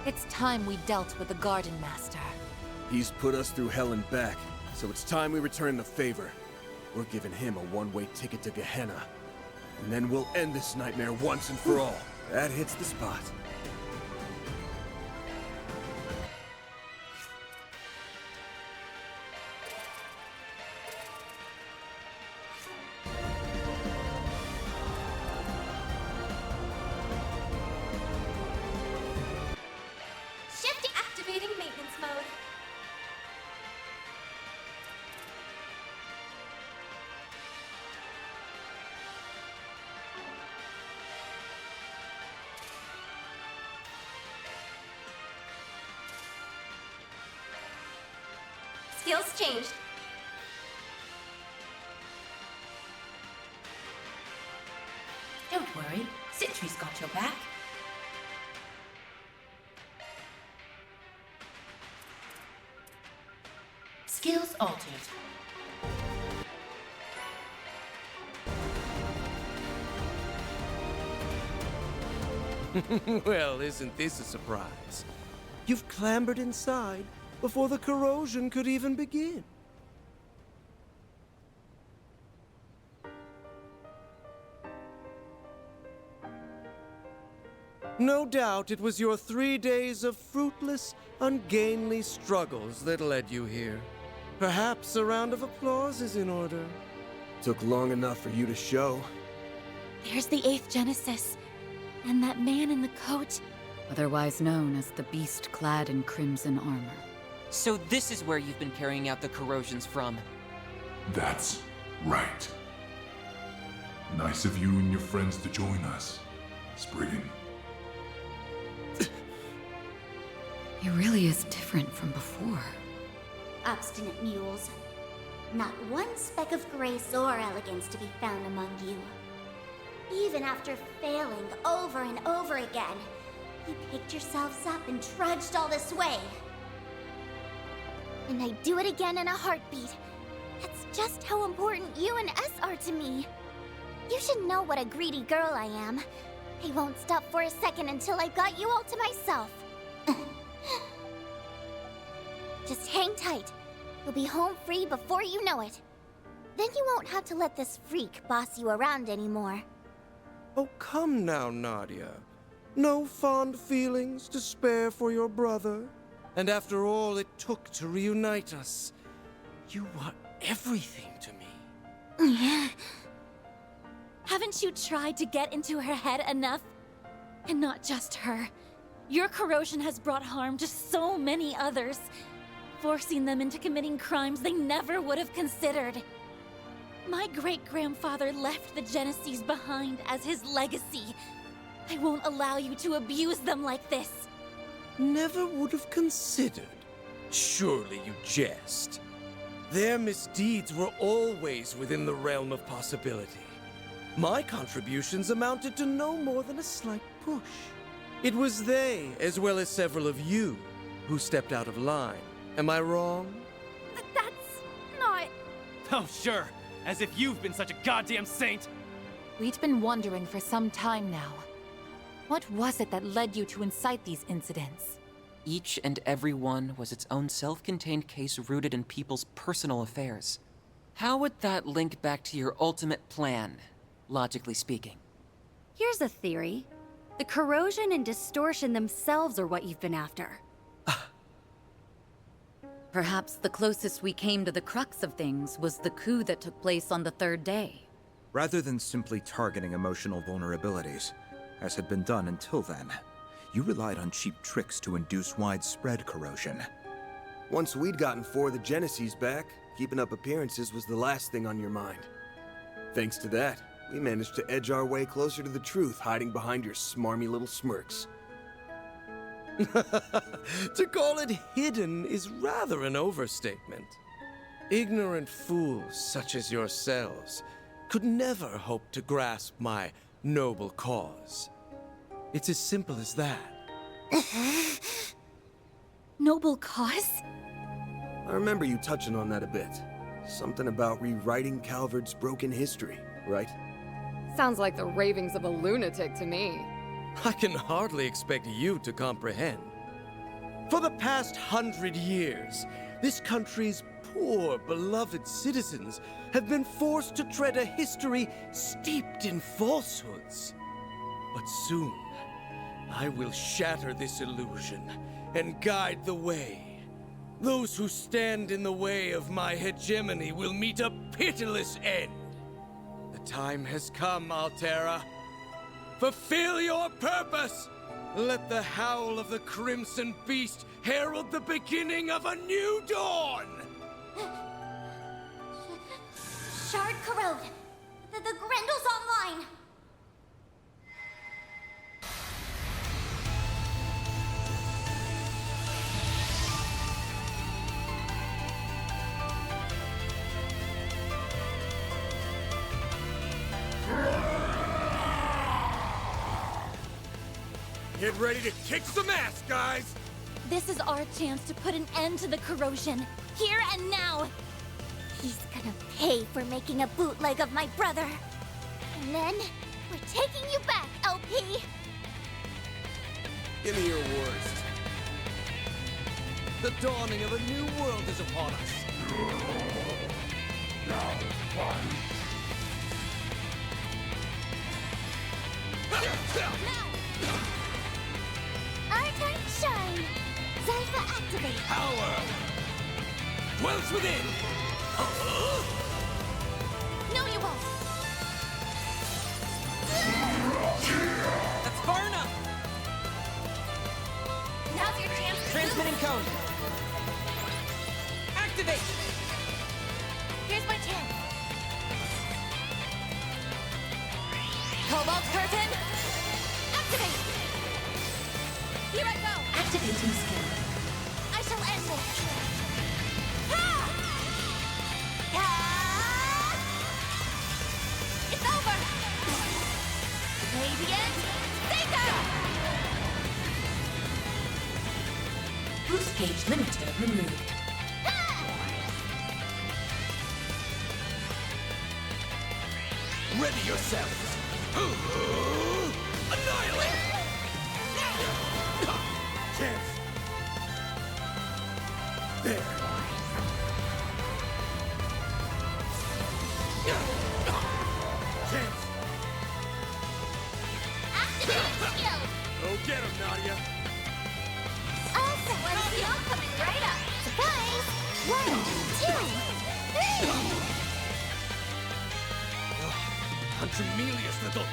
It's time we dealt with the Garden Master. He's put us through hell and back, so it's time we return the favor. We're giving him a one-way ticket to Gehenna. And then we'll end this nightmare once and for all. That hits the spot. Shift activating maintenance mode. Skills changed. Don't worry. Citri's got your back. Skills altered. Well, isn't this a surprise? You've clambered inside before the corrosion could even begin. No doubt it was your 3 days of fruitless, ungainly struggles that led you here. Perhaps a round of applause is in order. Took long enough for you to show. There's the 8th Genesis. And that man in the coat. Otherwise known as the beast clad in crimson armor. So this is where you've been carrying out the corrosions from. That's right. Nice of you and your friends to join us, Spriggan. He really is different from before. Obstinate mules. Not one speck of grace or elegance to be found among you. Even after failing over and over again, you picked yourselves up and trudged all this way. And I'd do it again in a heartbeat. That's just how important you and S are to me. You should know what a greedy girl I am. I won't stop for a second until I've got you all to myself. Just hang tight. You'll be home free before you know it. Then you won't have to let this freak boss you around anymore. Oh, come now, Nadia. No fond feelings to spare for your brother. And after all it took to reunite us, you were everything to me. Haven't you tried to get into her head enough? And not just her. Your corrosion has brought harm to so many others, forcing them into committing crimes they never would have considered. My great-grandfather left the Genesees behind as his legacy. I won't allow you to abuse them like this. Never would have considered. Surely you jest. Their misdeeds were always within the realm of possibility. My contributions amounted to no more than a slight push. It was they, as well as several of you, who stepped out of line. Am I wrong? That's not... Oh, sure. As if you've been such a goddamn saint. We'd been wondering for some time now. What was it that led you to incite these incidents? Each and every one was its own self-contained case rooted in people's personal affairs. How would that link back to your ultimate plan, logically speaking? Here's a theory. The corrosion and distortion themselves are what you've been after. Perhaps the closest we came to the crux of things was the coup that took place on the 3rd day. Rather than simply targeting emotional vulnerabilities, as had been done until then, you relied on cheap tricks to induce widespread corrosion. Once we'd gotten 4 of the Genesees back, keeping up appearances was the last thing on your mind. Thanks to that, we managed to edge our way closer to the truth, hiding behind your smarmy little smirks. To call it hidden is rather an overstatement. Ignorant fools such as yourselves could never hope to grasp my noble cause. It's as simple as that. Noble cause? I remember you touching on that a bit. Something about rewriting Calvard's broken history, right? Sounds like the ravings of a lunatic to me. I can hardly expect you to comprehend. For the past 100 years, this country's poor, beloved citizens have been forced to tread a history steeped in falsehoods. But soon, I will shatter this illusion and guide the way. Those who stand in the way of my hegemony will meet a pitiless end. The time has come, Altera. Fulfill your purpose! Let the howl of the Crimson Beast herald the beginning of a new dawn! Shard corrode! The Grendel's online! Get ready to kick some ass, guys! This is our chance to put an end to the corrosion, here and now. He's gonna pay for making a bootleg of my brother. And then, we're taking you back, LP! Give me your worst. The dawning of a new world is upon us. Our time to shine! Zypha activate! Power! Dwells within! No, you won't! That's far enough! Now's your chance to Transmitting code. Activate! Here's my chance! Cobalt curtain! Activate! Here I go! Activating skill. I shall end this! It's over! Radiant Seeker! Boost gauge limiter removed. Ready yourselves! Annihilate! Chance! There! Chance! Activate skill! Go get him, Nadia! Awesome! You're coming right up! Surprise! 1, 2, 3! Country Melius, little...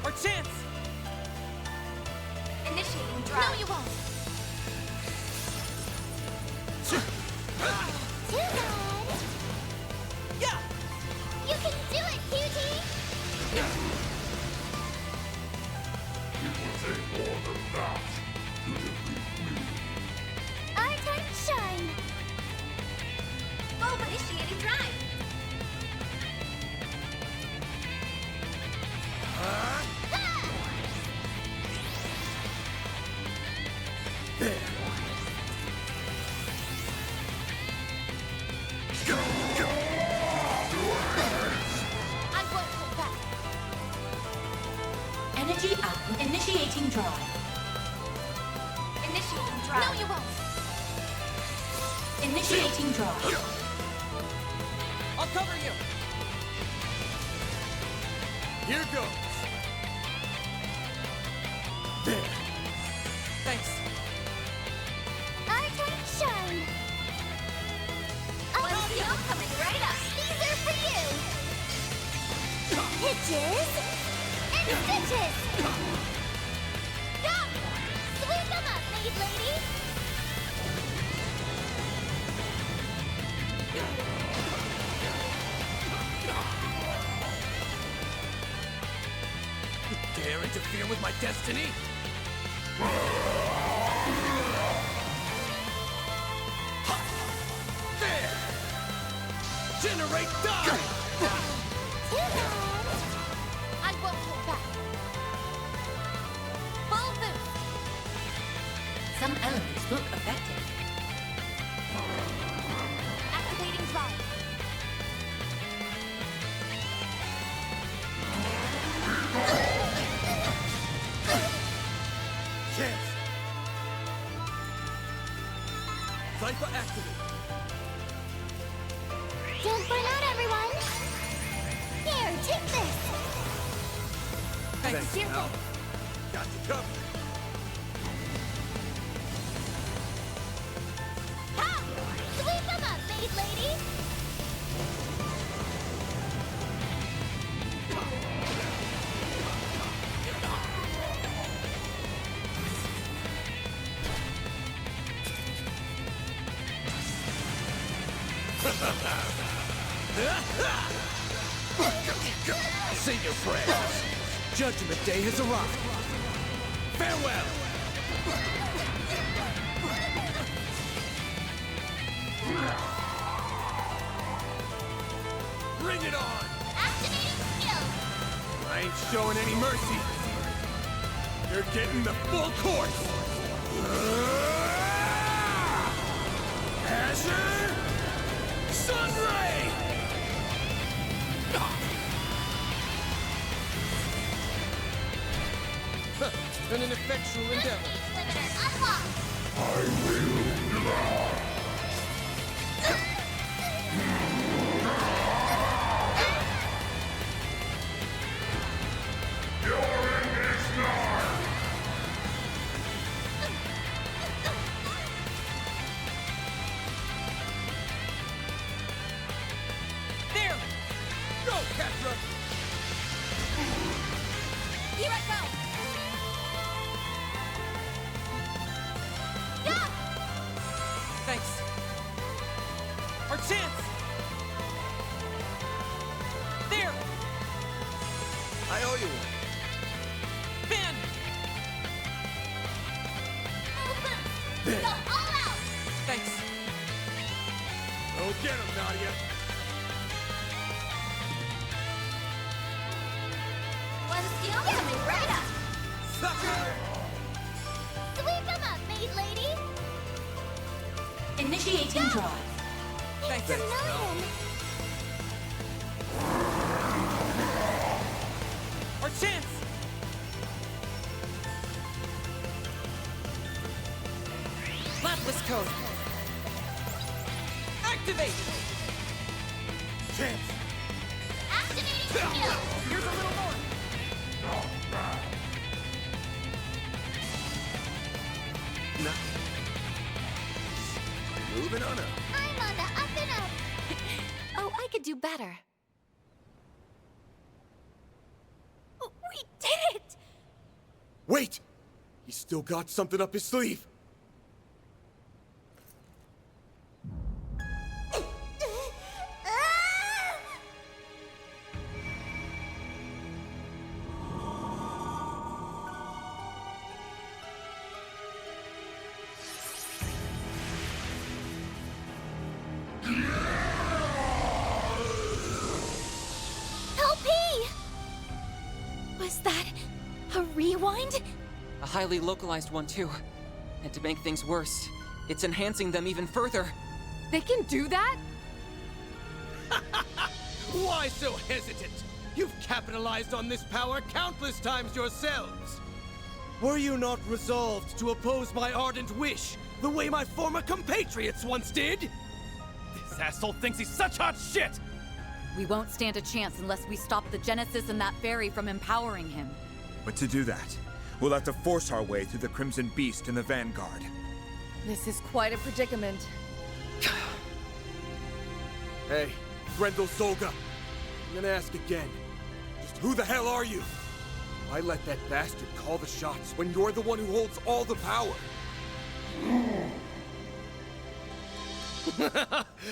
Our chance! Initiating drive. No, you won't! Too bad! Yeah! You can do it, Cutie! It will take more than that to defeat me. Our time to shine! Bulb initiating drive! There! I won't hold back! Energy output initiating drive. Initiating drive! No, you won't! Initiating drive. I'll cover you! Here goes! There! Thanks. Our time to shine! Oh, you're coming right up! These are for you! Hitches and stitches! Go! Sweep them up, maid lady! You dare interfere with my destiny? There! Generate die! Too bad! I won't hold back! Full boost! Some elements look affected. Activating drive! Chance! Zypha activate! Don't burn out, everyone! Here, take this! Thanks, pal. Got you covered. Ha! Sweep them up, maid lady! Senior friends, Judgment Day has arrived. Farewell! showing any mercy. You're getting the full course. Azure Sunray! An ineffectual endeavor. I will not. Your end is nigh. There! Go, Catra! Here I go! Thanks. Our chance! There! I owe you one. Ben! There. Go all out! Thanks. Go get him, Nadia. One skill coming right up! Sucker! Sweep him up, maid lady! Initiating drive. It's a million! Our chance! Lapis code! Activate! Chance! Activating skill! Here's a little more! Moving on up. I'm on the up and up! Oh, I could do better. We did it! Wait! He's still got something up his sleeve. Help me! Was that a rewind? A highly localized one, too. And to make things worse, it's enhancing them even further. They can do that? Why so hesitant? You've capitalized on this power countless times yourselves. Were you not resolved to oppose my ardent wish, the way my former compatriots once did? This asshole thinks he's such hot shit! We won't stand a chance unless we stop the Genesis and that fairy from empowering him. But to do that, we'll have to force our way through the Crimson Beast and the Vanguard. This is quite a predicament. Hey, Grendel Zolga. I'm gonna ask again. Just who the hell are you? Why let that bastard call the shots when you're the one who holds all the power?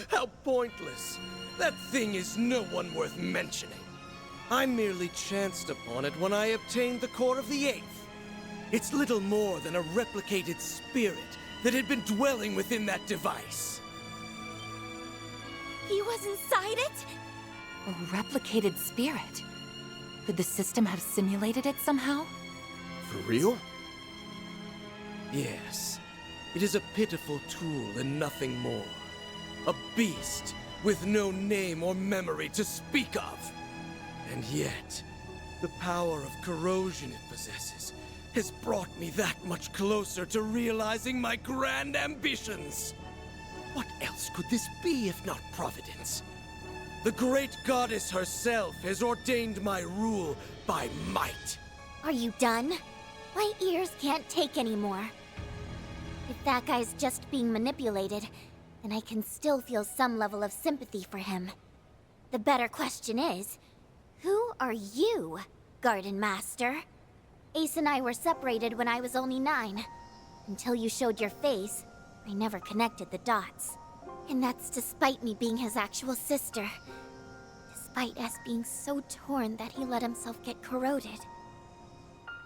How pointless. That thing is no one worth mentioning. I merely chanced upon it when I obtained the core of the Eighth. It's little more than a replicated spirit that had been dwelling within that device. He was inside it? A replicated spirit. Could the system have simulated it somehow? For real? Yes. It is a pitiful tool and nothing more. A beast with no name or memory to speak of. And yet, the power of corrosion it possesses has brought me that much closer to realizing my grand ambitions. What else could this be if not Providence? The great goddess herself has ordained my rule by might. Are you done? My ears can't take anymore. If that guy's just being manipulated, then I can still feel some level of sympathy for him. The better question is, who are you, Garden Master? Ace and I were separated when I was only 9. Until you showed your face, I never connected the dots. And that's despite me being his actual sister. Despite us being so torn that he let himself get corroded.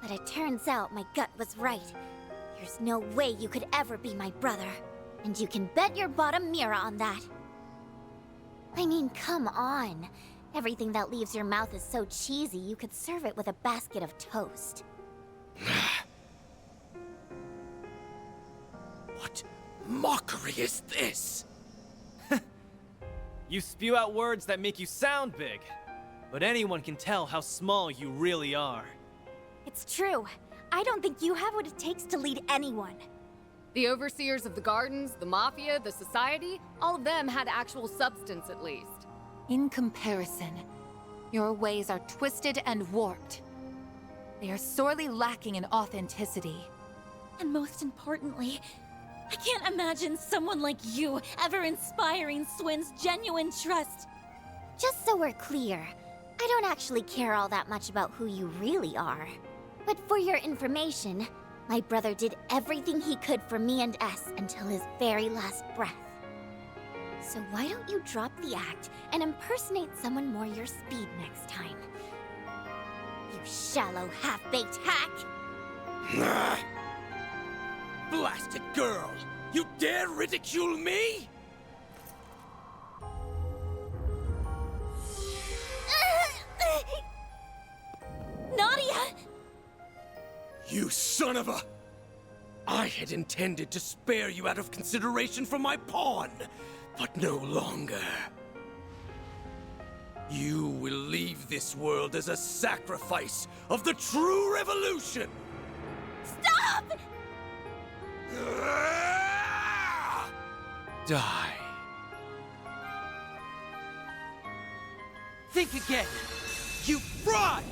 But it turns out my gut was right. There's no way you could ever be my brother. And you can bet your bottom mirror on that. I mean, come on. Everything that leaves your mouth is so cheesy you could serve it with a basket of toast. What mockery is this? You spew out words that make you sound big, but anyone can tell how small you really are. It's true. I don't think you have what it takes to lead anyone. The overseers of the gardens, the mafia, the society, all of them had actual substance at least. In comparison, your ways are twisted and warped. They are sorely lacking in authenticity. And most importantly, I can't imagine someone like you ever inspiring Swin's genuine trust. Just so we're clear, I don't actually care all that much about who you really are. But for your information, my brother did everything he could for me and S until his very last breath. So why don't you drop the act and impersonate someone more your speed next time? You shallow, half-baked hack! Blasted girl! You dare ridicule me? Nadia! You son of a... I had intended to spare you out of consideration for my pawn, but no longer. You will leave this world as a sacrifice of the true revolution! Stop! Die. Think again! You fraud!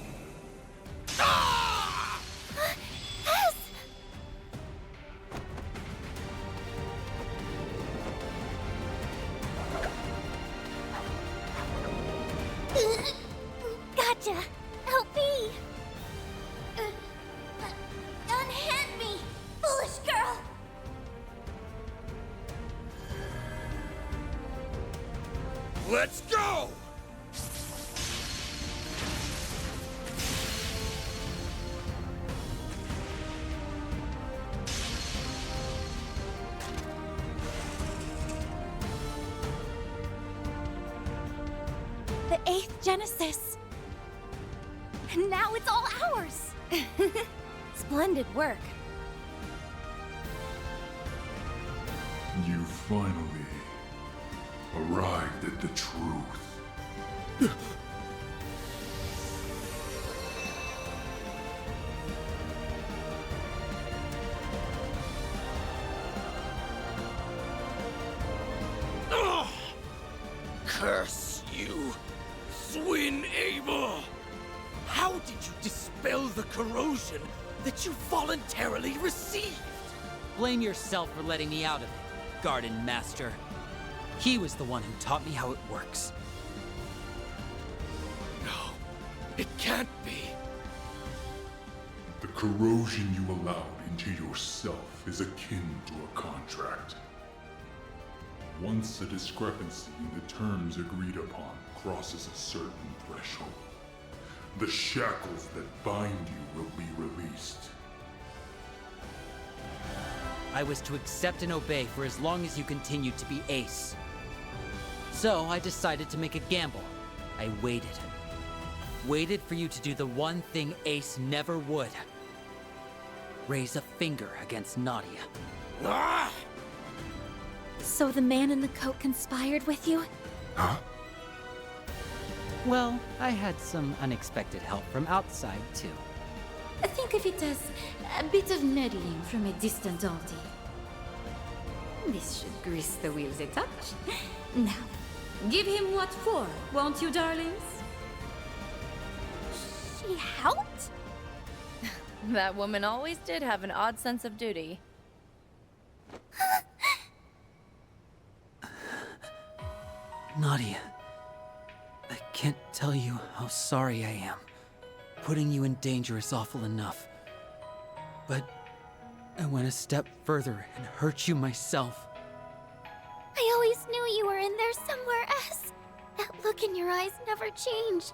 Gotcha! Help me! Unhand me, foolish girl! Let's go! The 8th Genesis. And now it's all ours. Splendid work. You finally arrived at the truth. Ugh! Curse you, Swin Abel! How did you dispel the corrosion that you voluntarily received? Blame yourself for letting me out of it, Garden Master. He was the one who taught me how it works. No, it can't be. The corrosion you allowed into yourself is akin to a contract. Once a discrepancy in the terms agreed upon crosses a certain threshold, the shackles that bind you will be released. I was to accept and obey for as long as you continued to be Ace. So I decided to make a gamble. I waited. Waited for you to do the one thing Ace never would. Raise a finger against Nadia. Ah! So the man in the coat conspired with you? Huh? Well, I had some unexpected help from outside, too. Think of it as a bit of meddling from a distant auntie. This should grease the wheels a touch. Now, give him what for, won't you, darlings? She helped? That woman always did have an odd sense of duty. Nadia, I can't tell you how sorry I am. Putting you in danger is awful enough. But I went a step further and hurt you myself. I always knew you were in there somewhere, S. That look in your eyes never changed.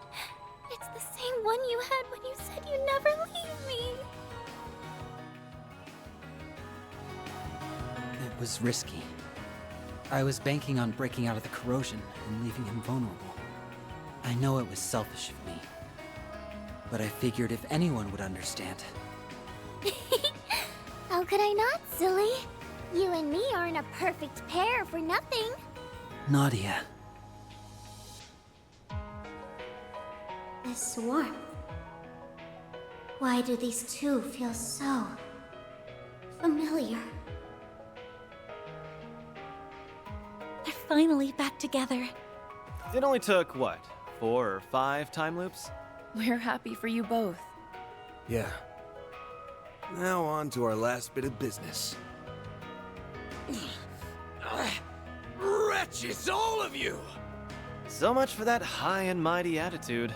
It's the same one you had when you said you'd never leave me. It was risky. I was banking on breaking out of the corrosion and leaving him vulnerable. I know it was selfish of me, but I figured if anyone would understand. How could I not, silly? You and me aren't a perfect pair for nothing. Nadia. This warmth. Why do these two feel so familiar? They're finally back together. It only took, what, 4 or 5 time loops? We're happy for you both. Yeah. Now on to our last bit of business. Wretches, all of you! So much for that high and mighty attitude.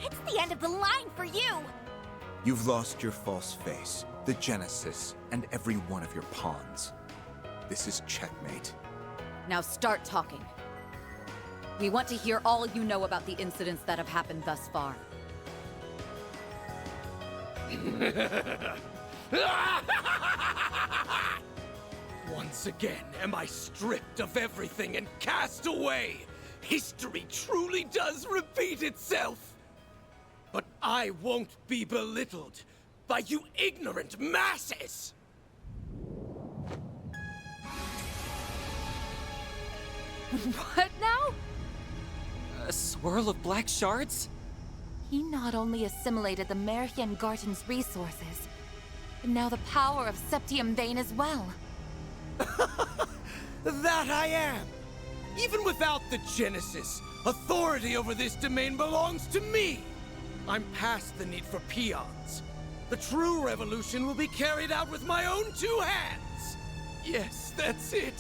It's the end of the line for you! You've lost your false face, the Genesis, and every one of your pawns. This is checkmate. Now start talking. We want to hear all you know about the incidents that have happened thus far. Once again am I stripped of everything and cast away. History truly does repeat itself. But I won't be belittled by you ignorant masses! What now? A swirl of black shards? He not only assimilated the Merhian Garden's resources, but now the power of Septium Vein as well. That I am! Even without the Genesis, authority over this domain belongs to me! I'm past the need for peons. The true revolution will be carried out with my own 2 hands! Yes, that's it!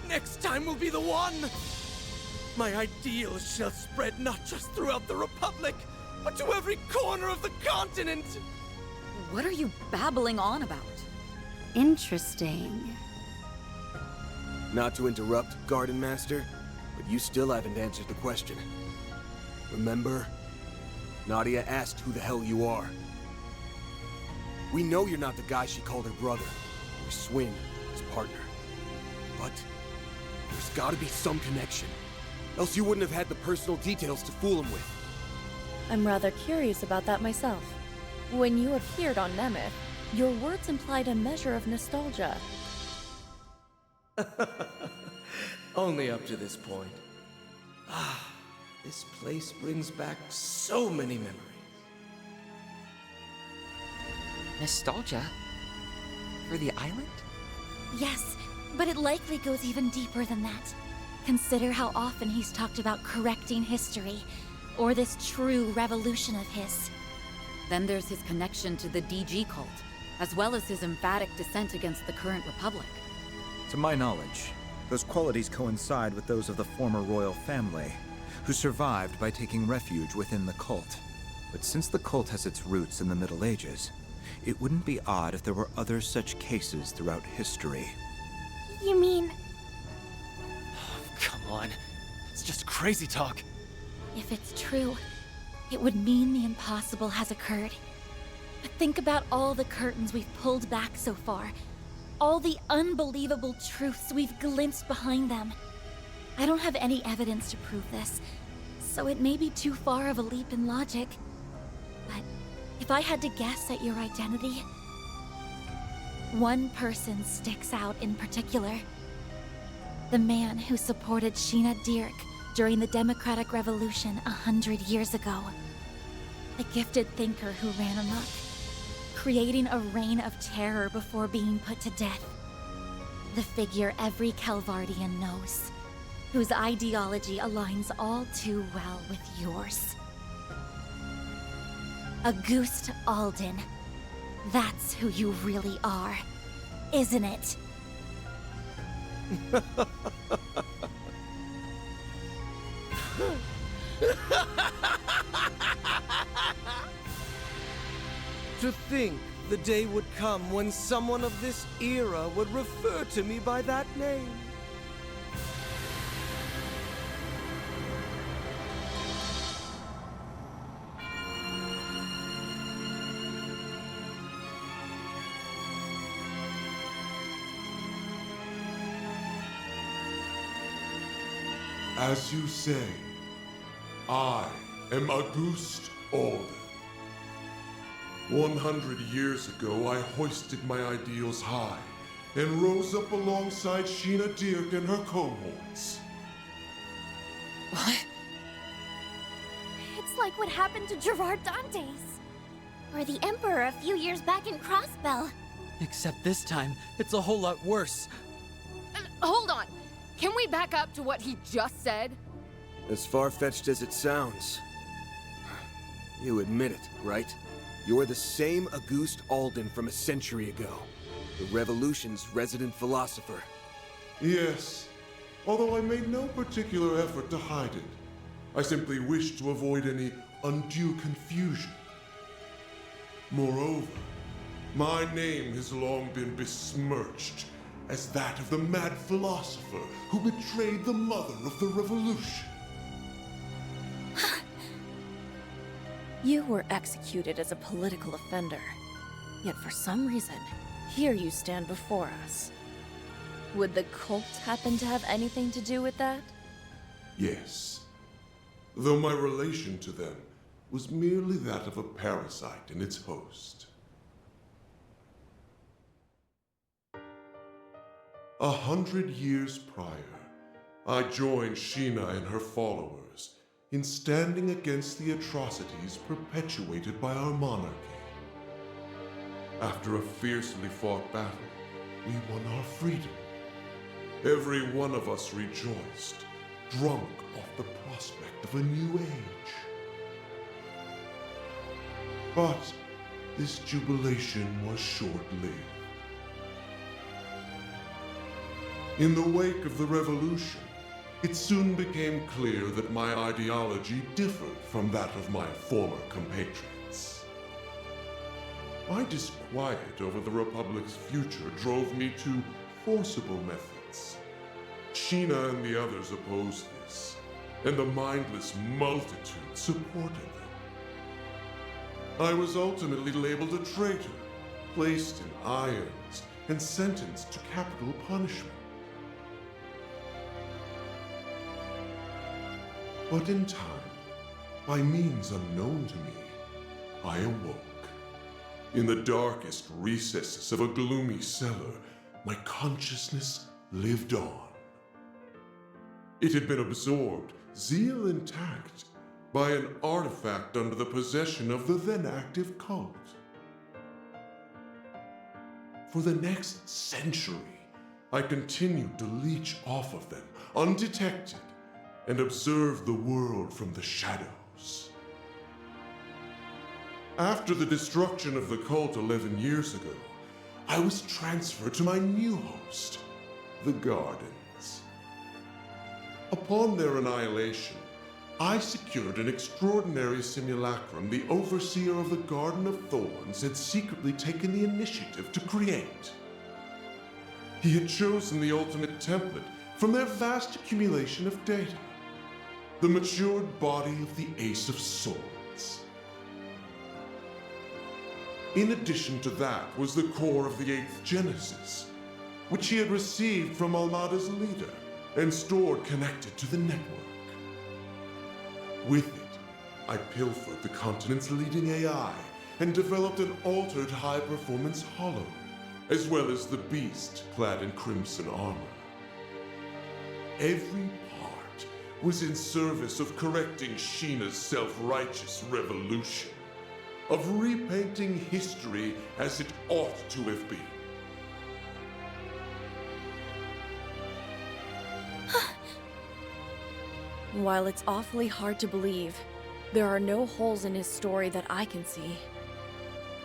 Next time will be the one! My ideals shall spread not just throughout the Republic, but to every corner of the continent! What are you babbling on about? Interesting. Not to interrupt, Garden Master, but you still haven't answered the question. Remember? Nadia asked who the hell you are. We know you're not the guy she called her brother, or Swing, his partner. But there's gotta be some connection. Else you wouldn't have had the personal details to fool him with. I'm rather curious about that myself. When you appeared on Nemeth, your words implied a measure of nostalgia. Only up to this point. Ah, this place brings back so many memories. Nostalgia? For the island? Yes, but it likely goes even deeper than that. Consider how often he's talked about correcting history, or this true revolution of his. Then there's his connection to the DG cult, as well as his emphatic dissent against the current republic. To my knowledge, those qualities coincide with those of the former royal family, who survived by taking refuge within the cult. But since the cult has its roots in the Middle Ages, it wouldn't be odd if there were other such cases throughout history. You mean... Come on. It's just crazy talk. If it's true, it would mean the impossible has occurred. But think about all the curtains we've pulled back so far. All the unbelievable truths we've glimpsed behind them. I don't have any evidence to prove this, so it may be too far of a leap in logic. But if I had to guess at your identity, one person sticks out in particular. The man who supported Sheena Dirk during the Democratic Revolution 100 years ago. The gifted thinker who ran amok, creating a reign of terror before being put to death. The figure every Calvardian knows, whose ideology aligns all too well with yours. Auguste Alden. That's who you really are, isn't it? To think the day would come when someone of this era would refer to me by that name. As you say, I am Auguste Alden. 100 years ago, I hoisted my ideals high and rose up alongside Sheena Dirk and her cohorts. What? It's like what happened to Gerard Dantes. Or the Emperor a few years back in Crossbell. Except this time, it's a whole lot worse. Hold on! Can we back up to what he just said? As far-fetched as it sounds. You admit it, right? You're the same Auguste Alden from a century ago. The Revolution's resident philosopher. Yes, although I made no particular effort to hide it. I simply wished to avoid any undue confusion. Moreover, my name has long been besmirched as that of the mad philosopher who betrayed the mother of the revolution. You were executed as a political offender. Yet for some reason, here you stand before us. Would the cult happen to have anything to do with that? Yes, though my relation to them was merely that of a parasite in its host. 100 years prior, I joined Sheena and her followers in standing against the atrocities perpetuated by our monarchy. After a fiercely fought battle, we won our freedom. Every one of us rejoiced, drunk off the prospect of a new age. But this jubilation was short-lived. In the wake of the revolution, it soon became clear that my ideology differed from that of my former compatriots. My disquiet over the Republic's future drove me to forcible methods. Sheena and the others opposed this, and the mindless multitude supported them. I was ultimately labeled a traitor, placed in irons, and sentenced to capital punishment. But in time, by means unknown to me, I awoke. In the darkest recesses of a gloomy cellar, my consciousness lived on. It had been absorbed, zeal intact, by an artifact under the possession of the then active cult. For the next century, I continued to leech off of them, undetected, and observe the world from the shadows. After the destruction of the cult 11 years ago, I was transferred to my new host, the Gardens. Upon their annihilation, I secured an extraordinary simulacrum the overseer of the Garden of Thorns had secretly taken the initiative to create. He had chosen the ultimate template from their vast accumulation of data. The matured body of the Ace of Swords. In addition to that was the core of the 8th Genesis, which he had received from Almada's leader and stored connected to the network. With it, I pilfered the continent's leading AI and developed an altered high-performance hollow, as well as the beast clad in crimson armor. Every was in service of correcting Sheena's self-righteous revolution, of repainting history as it ought to have been. While it's awfully hard to believe, there are no holes in his story that I can see.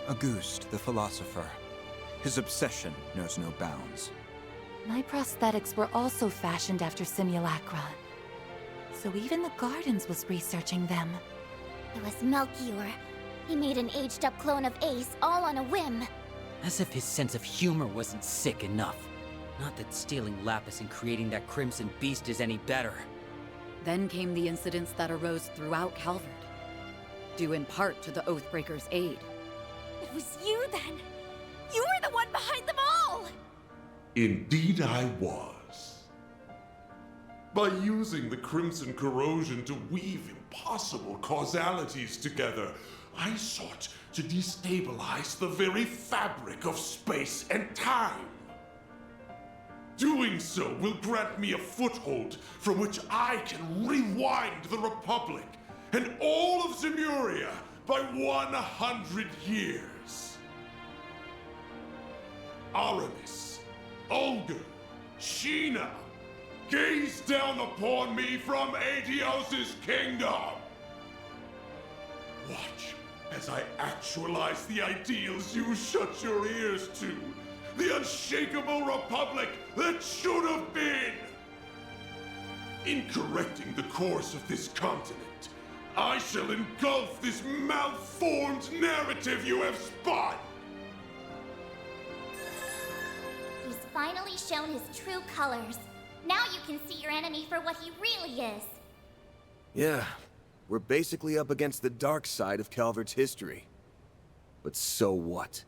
Auguste, the philosopher. His obsession knows no bounds. My prosthetics were also fashioned after simulacra. So even the Gardens was researching them. It was Melchior. He made an aged-up clone of Ace all on a whim. As if his sense of humor wasn't sick enough. Not that stealing Lapis and creating that Crimson Beast is any better. Then came the incidents that arose throughout Calvard, due in part to the Oathbreakers' aid. It was you then! You were the one behind them all! Indeed I was. By using the crimson corrosion to weave impossible causalities together, I sought to destabilize the very fabric of space and time. Doing so will grant me a foothold from which I can rewind the Republic and all of Zemuria by 100 years. Aramis, Olga, Sheena, gaze down upon me from Aetios' kingdom. Watch as I actualize the ideals you shut your ears to. The unshakable republic that should have been. In correcting the course of this continent, I shall engulf this malformed narrative you have spun. He's finally shown his true colors. Now you can see your enemy for what he really is. Yeah, we're basically up against the dark side of Calvert's history. But so what?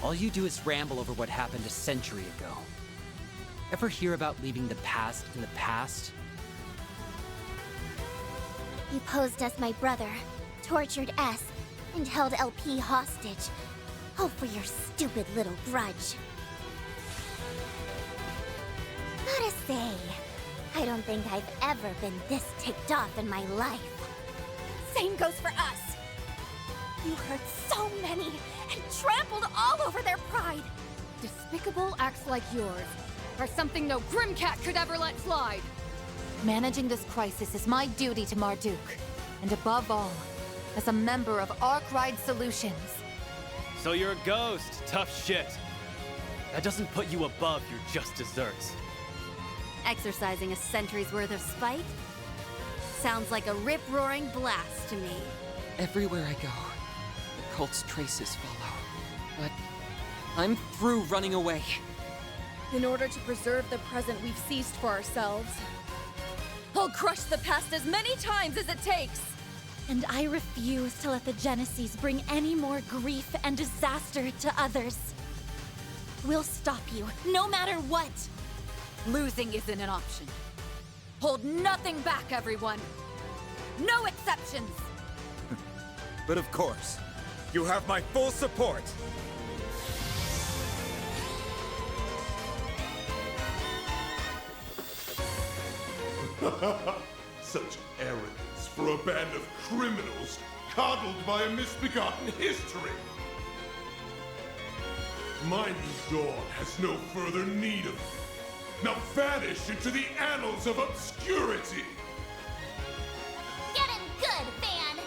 All you do is ramble over what happened a century ago. Ever hear about leaving the past in the past? You posed as my brother, tortured S, and held LP hostage. All for your stupid little grudge. Gotta say, I don't think I've ever been this ticked off in my life. Same goes for us. You hurt so many and trampled all over their pride. Despicable acts like yours are something no Grimcat could ever let slide. Managing this crisis is my duty to Marduk, and above all, as a member of Arkwright Solutions. So you're a ghost, tough shit. That doesn't put you above your just desserts. Exercising a century's worth of spite? Sounds like a rip-roaring blast to me. Everywhere I go, the cult's traces follow. But I'm through running away. In order to preserve the present we've seized for ourselves, I'll crush the past as many times as it takes. And I refuse to let the Genesees bring any more grief and disaster to others. We'll stop you, no matter what. Losing isn't an option. Hold nothing back, everyone. No exceptions. But of course, you have my full support. Such arrogance for a band of criminals coddled by a misbegotten history. My new dawn has no further need of you. Now vanish into the annals of obscurity. Get him good, Van!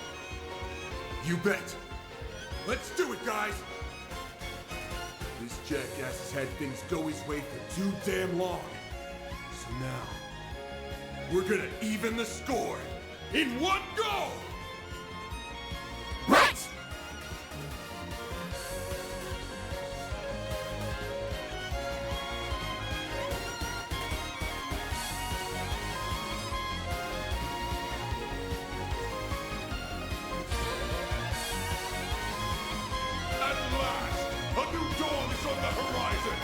You bet. Let's do it, guys. This jackass has had things go his way for too damn long. So now, we're gonna even the score in one go! Right! At last, a new dawn is on the horizon!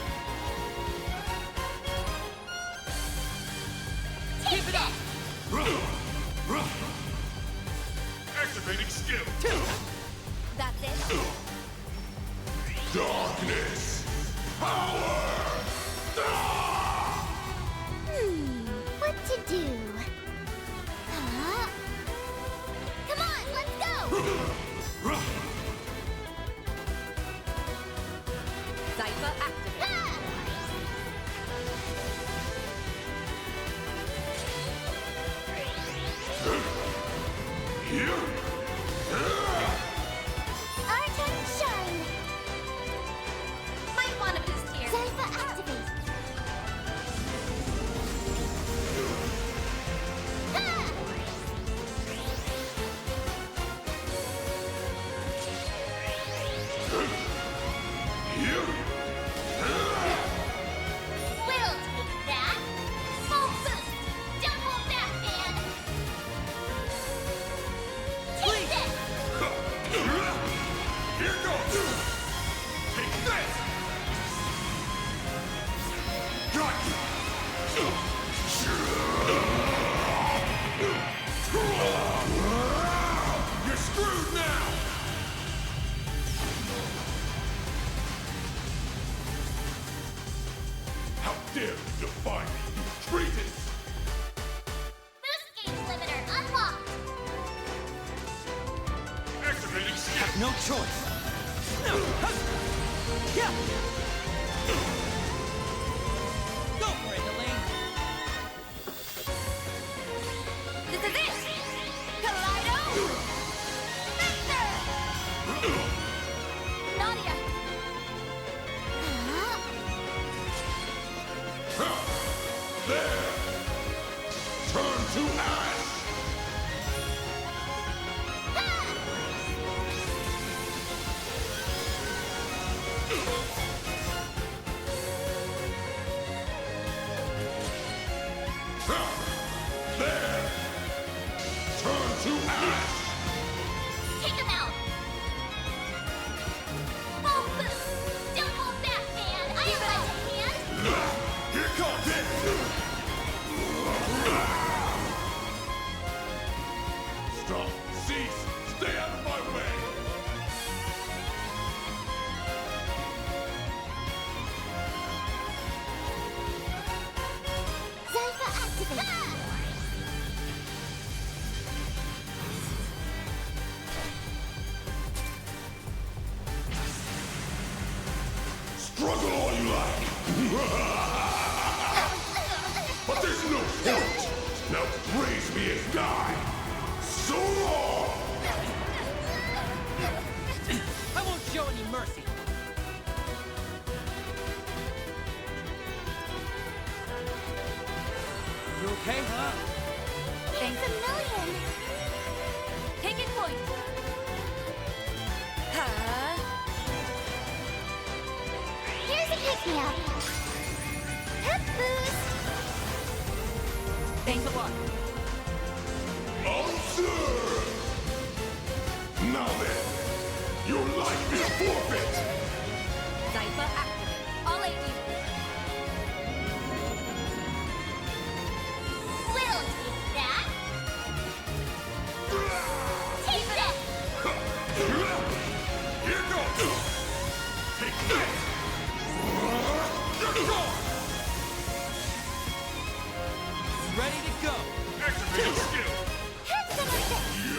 Keep it up! Activating skill. That's it? Darkness! Power! What to do? Come on, let's go! Cypher activated. Here? Our turn to shine! Might want a boost here. Cypher activate! Here? We'll take that! Full boost! Don't hold back, man! Take this! Here goes! Take that! this! Got you! You're screwed now! How dare you defy me, you traitors! Boost gauge limiter unlocked! Activating skill! Have no choice. Yeah. Go for it, Elaine. This is it! Kaleido! Victor! Nadia! There! Turn to ash! There! Turn to ash! Take him out! Oh, don't hold back, man! I have lent a hand! Here comes it! Stop! Cease! Stay out of my way! Zypher activate! Struggle all you like! But there's no point! Now praise me and die! So long! I won't show any mercy. You okay? Thanks a million! Taking point. Here's a pick-me-up! Pep boost! Thanks a lot. Observe! Now then, your life is forfeit! Zypher activate. I'll aid you. We'll take that! Take this! Here goes! Take this! You're gone! Ready to go. Activating skill! Excellent!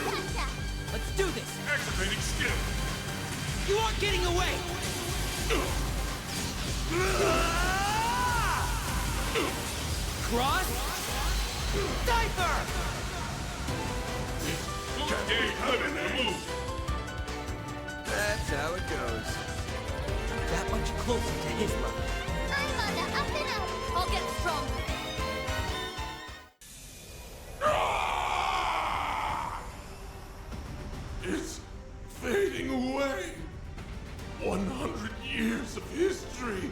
Gotcha! Let's do this. Activating skill! You aren't getting away. Cross. Diaper. That's how it goes. That much closer to his level. I'm on the up and up! I'll get stronger. It's fading away. 100 years of history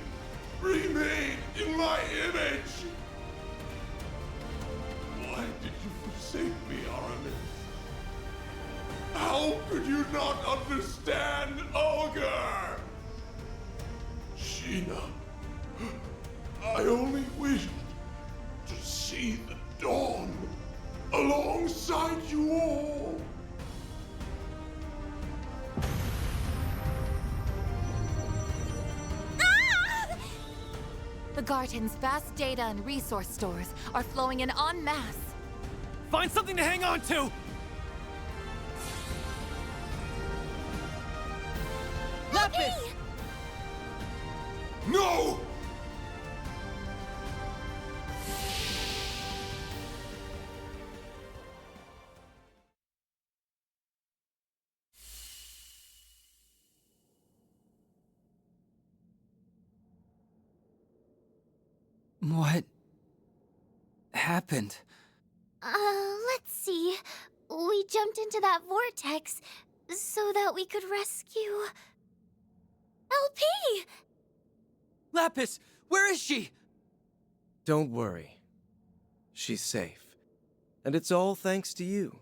remade in my image. Why did you forsake me, Aramis? How could you not understand Ogre? Sheena, I only wished to see the dawn alongside you all. The Garden's vast data and resource stores are flowing in en masse. Find something to hang on to! Lapis! No! What happened? Let's see. We jumped into that vortex so that we could rescue... LP! Lapis, where is she? Don't worry. She's safe. And it's all thanks to you.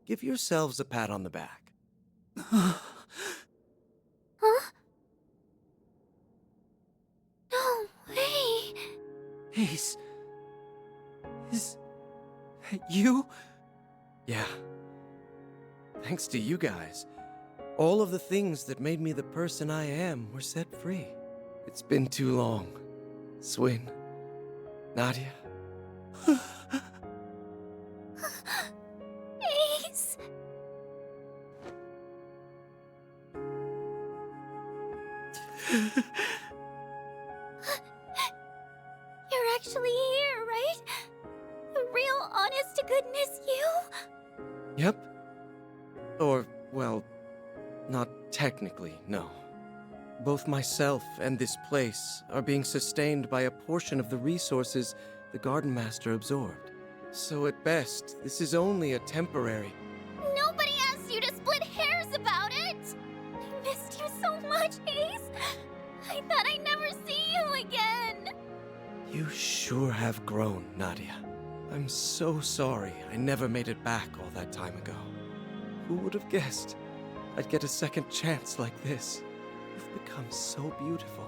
Give yourselves a pat on the back. Huh? Ace. Is it you? Yeah. Thanks to you guys. All of the things that made me the person I am were set free. It's been too long. Swin. Nadia. Ace! You're actually here, right? A real honest-to-goodness you? Yep. Or, well, not technically, no. Both myself and this place are being sustained by a portion of the resources the Garden Master absorbed. So at best, this is only a temporary... Nobody asked you to split hairs about it! I missed you so much, Ace! I thought I'd never see you again! You sure have grown, Nadia. I'm so sorry I never made it back all that time ago. Who would have guessed I'd get a second chance like this? You've become so beautiful.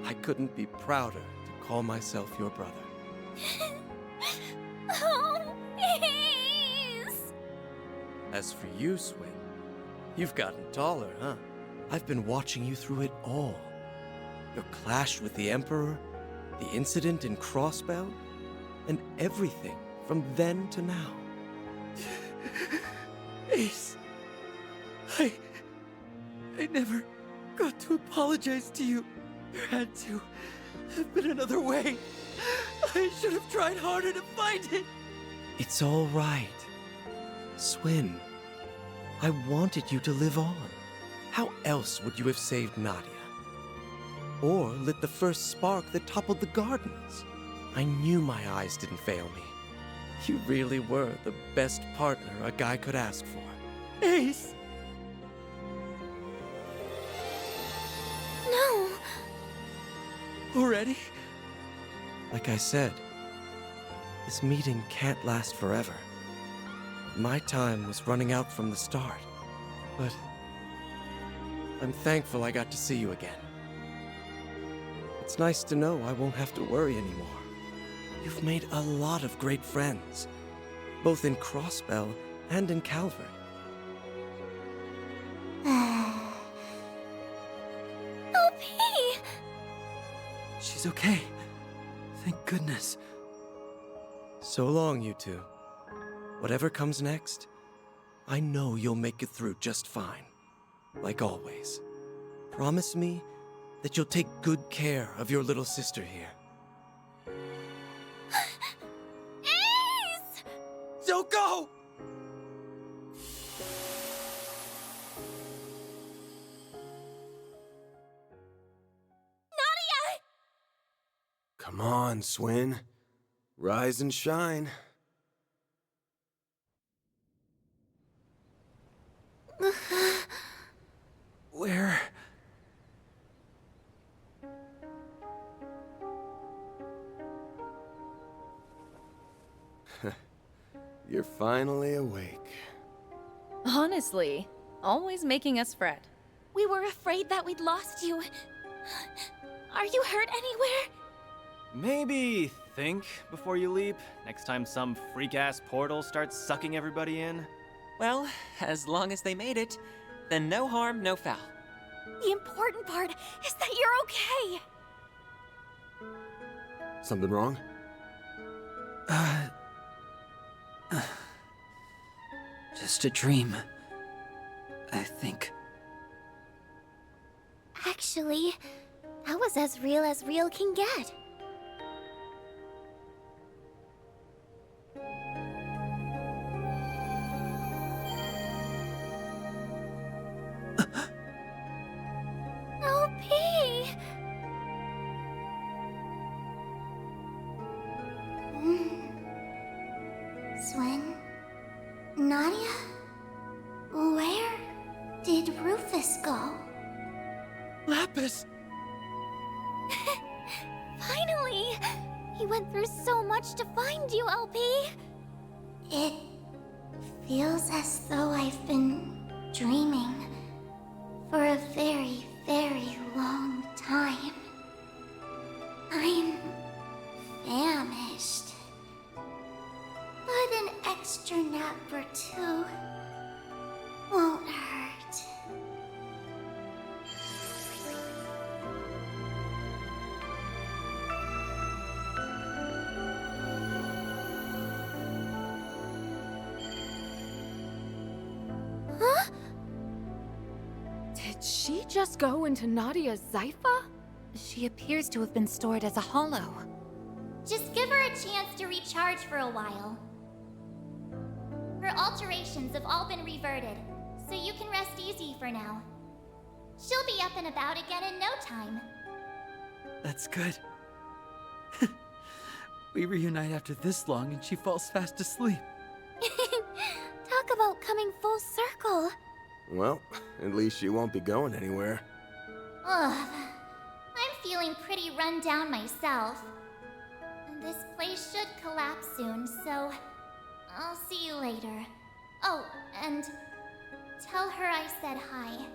I couldn't be prouder to call myself your brother. Oh, Ace! As for you, Swin, you've gotten taller, huh? I've been watching you through it all. Your clash with the Emperor, the incident in Crossbell, and everything from then to now. Ace, I never got to apologize to you. There had to have been another way. I should have tried harder to find it. It's all right. Swin, I wanted you to live on. How else would you have saved Nadia? Or lit the first spark that toppled the gardens? I knew my eyes didn't fail me. You really were the best partner a guy could ask for. Ace! No! Already? Like I said, this meeting can't last forever. My time was running out from the start, but I'm thankful I got to see you again. It's nice to know I won't have to worry anymore. You've made a lot of great friends, both in Crossbell and in Calvert. LP! She's okay. Thank goodness. So long, you two. Whatever comes next, I know you'll make it through just fine. Like always. Promise me that you'll take good care of your little sister here. Ace! Don't go! Nadia! Come on, Swin. Rise and shine. Where? You're finally awake. Honestly, always making us fret. We were afraid that we'd lost you. Are you hurt anywhere? Maybe think before you leap, next time some freak-ass portal starts sucking everybody in. Well, as long as they made it, then no harm, no foul. The important part is that you're okay. Something wrong? Just a dream, I think. Actually, that was as real can get. LP! Swin? Nadia? Where did Rufus go? Lapis! Finally! He went through so much to find you, LP! It feels as though I've been dreaming for a very long time. I'm Did she just go into Nadia's Zypha? She appears to have been stored as a hollow. Just give her a chance to recharge for a while. Her alterations have all been reverted, so you can rest easy for now. She'll be up and about again in no time. That's good. We reunite after this long and she falls fast asleep. Talk about coming full circle. Well, at least she won't be going anywhere. Ugh. I'm feeling pretty run down myself. This place should collapse soon, so I'll see you later. Oh, and tell her I said hi.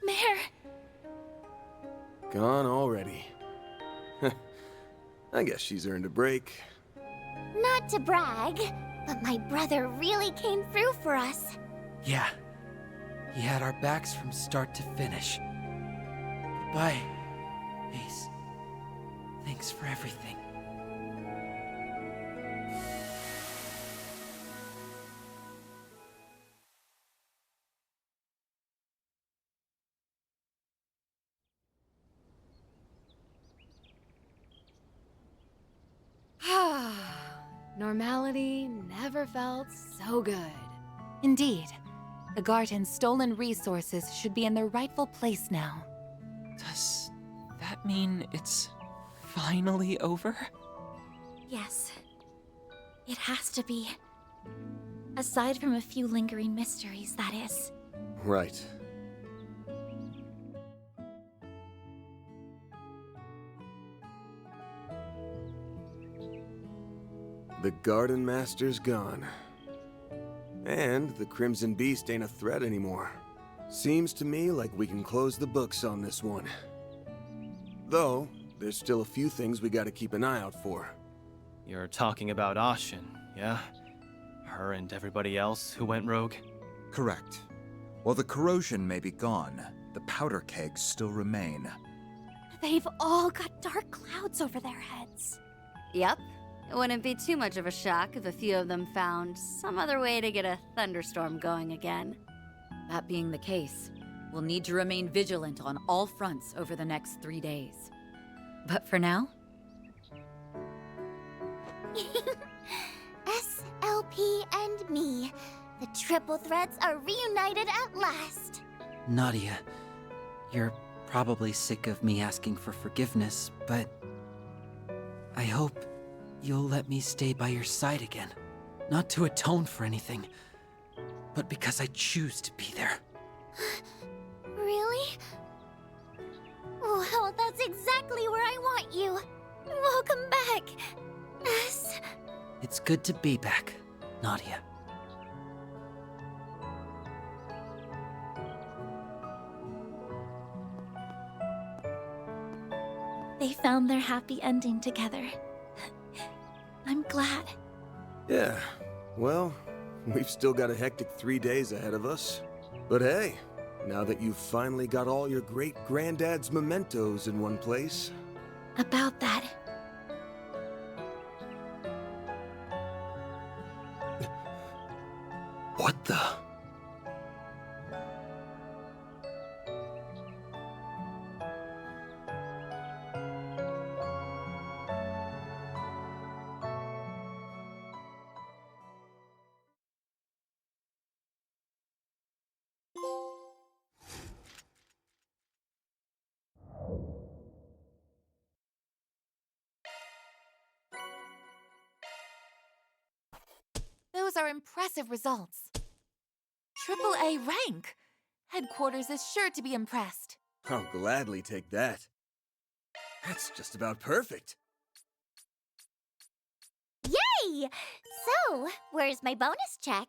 Mare! Gone already. I guess she's earned a break. Not to brag, but my brother really came through for us. Yeah. He had our backs from start to finish. Goodbye, Ace. Thanks for everything. Normality never felt so good. Indeed. The garden's stolen resources should be in their rightful place now. Does that mean it's finally over? Yes. It has to be. Aside from a few lingering mysteries, that is. Right. The Garden Master's gone. And the Crimson Beast ain't a threat anymore. Seems to me like we can close the books on this one. Though, there's still a few things we gotta keep an eye out for. You're talking about Ashin, yeah? Her and everybody else who went rogue? Correct. While the corrosion may be gone, the powder kegs still remain. They've all got dark clouds over their heads. Yep. It wouldn't be too much of a shock if a few of them found some other way to get a thunderstorm going again. That being the case, we'll need to remain vigilant on all fronts over the next 3 days. But for now... SLP and me. The triple threats are reunited at last. Nadia, you're probably sick of me asking for forgiveness, but I hope you'll let me stay by your side again. Not to atone for anything, but because I choose to be there. Really? Well, that's exactly where I want you. Welcome back, S. It's good to be back, Nadia. They found their happy ending together. I'm glad. Yeah, well, we've still got a hectic 3 days ahead of us. But hey, now that you've finally got all your great-granddad's mementos in one place... About that. What the... Those are impressive results. AAA rank! Headquarters is sure to be impressed. I'll gladly take that. That's just about perfect. Yay! So, where's my bonus check?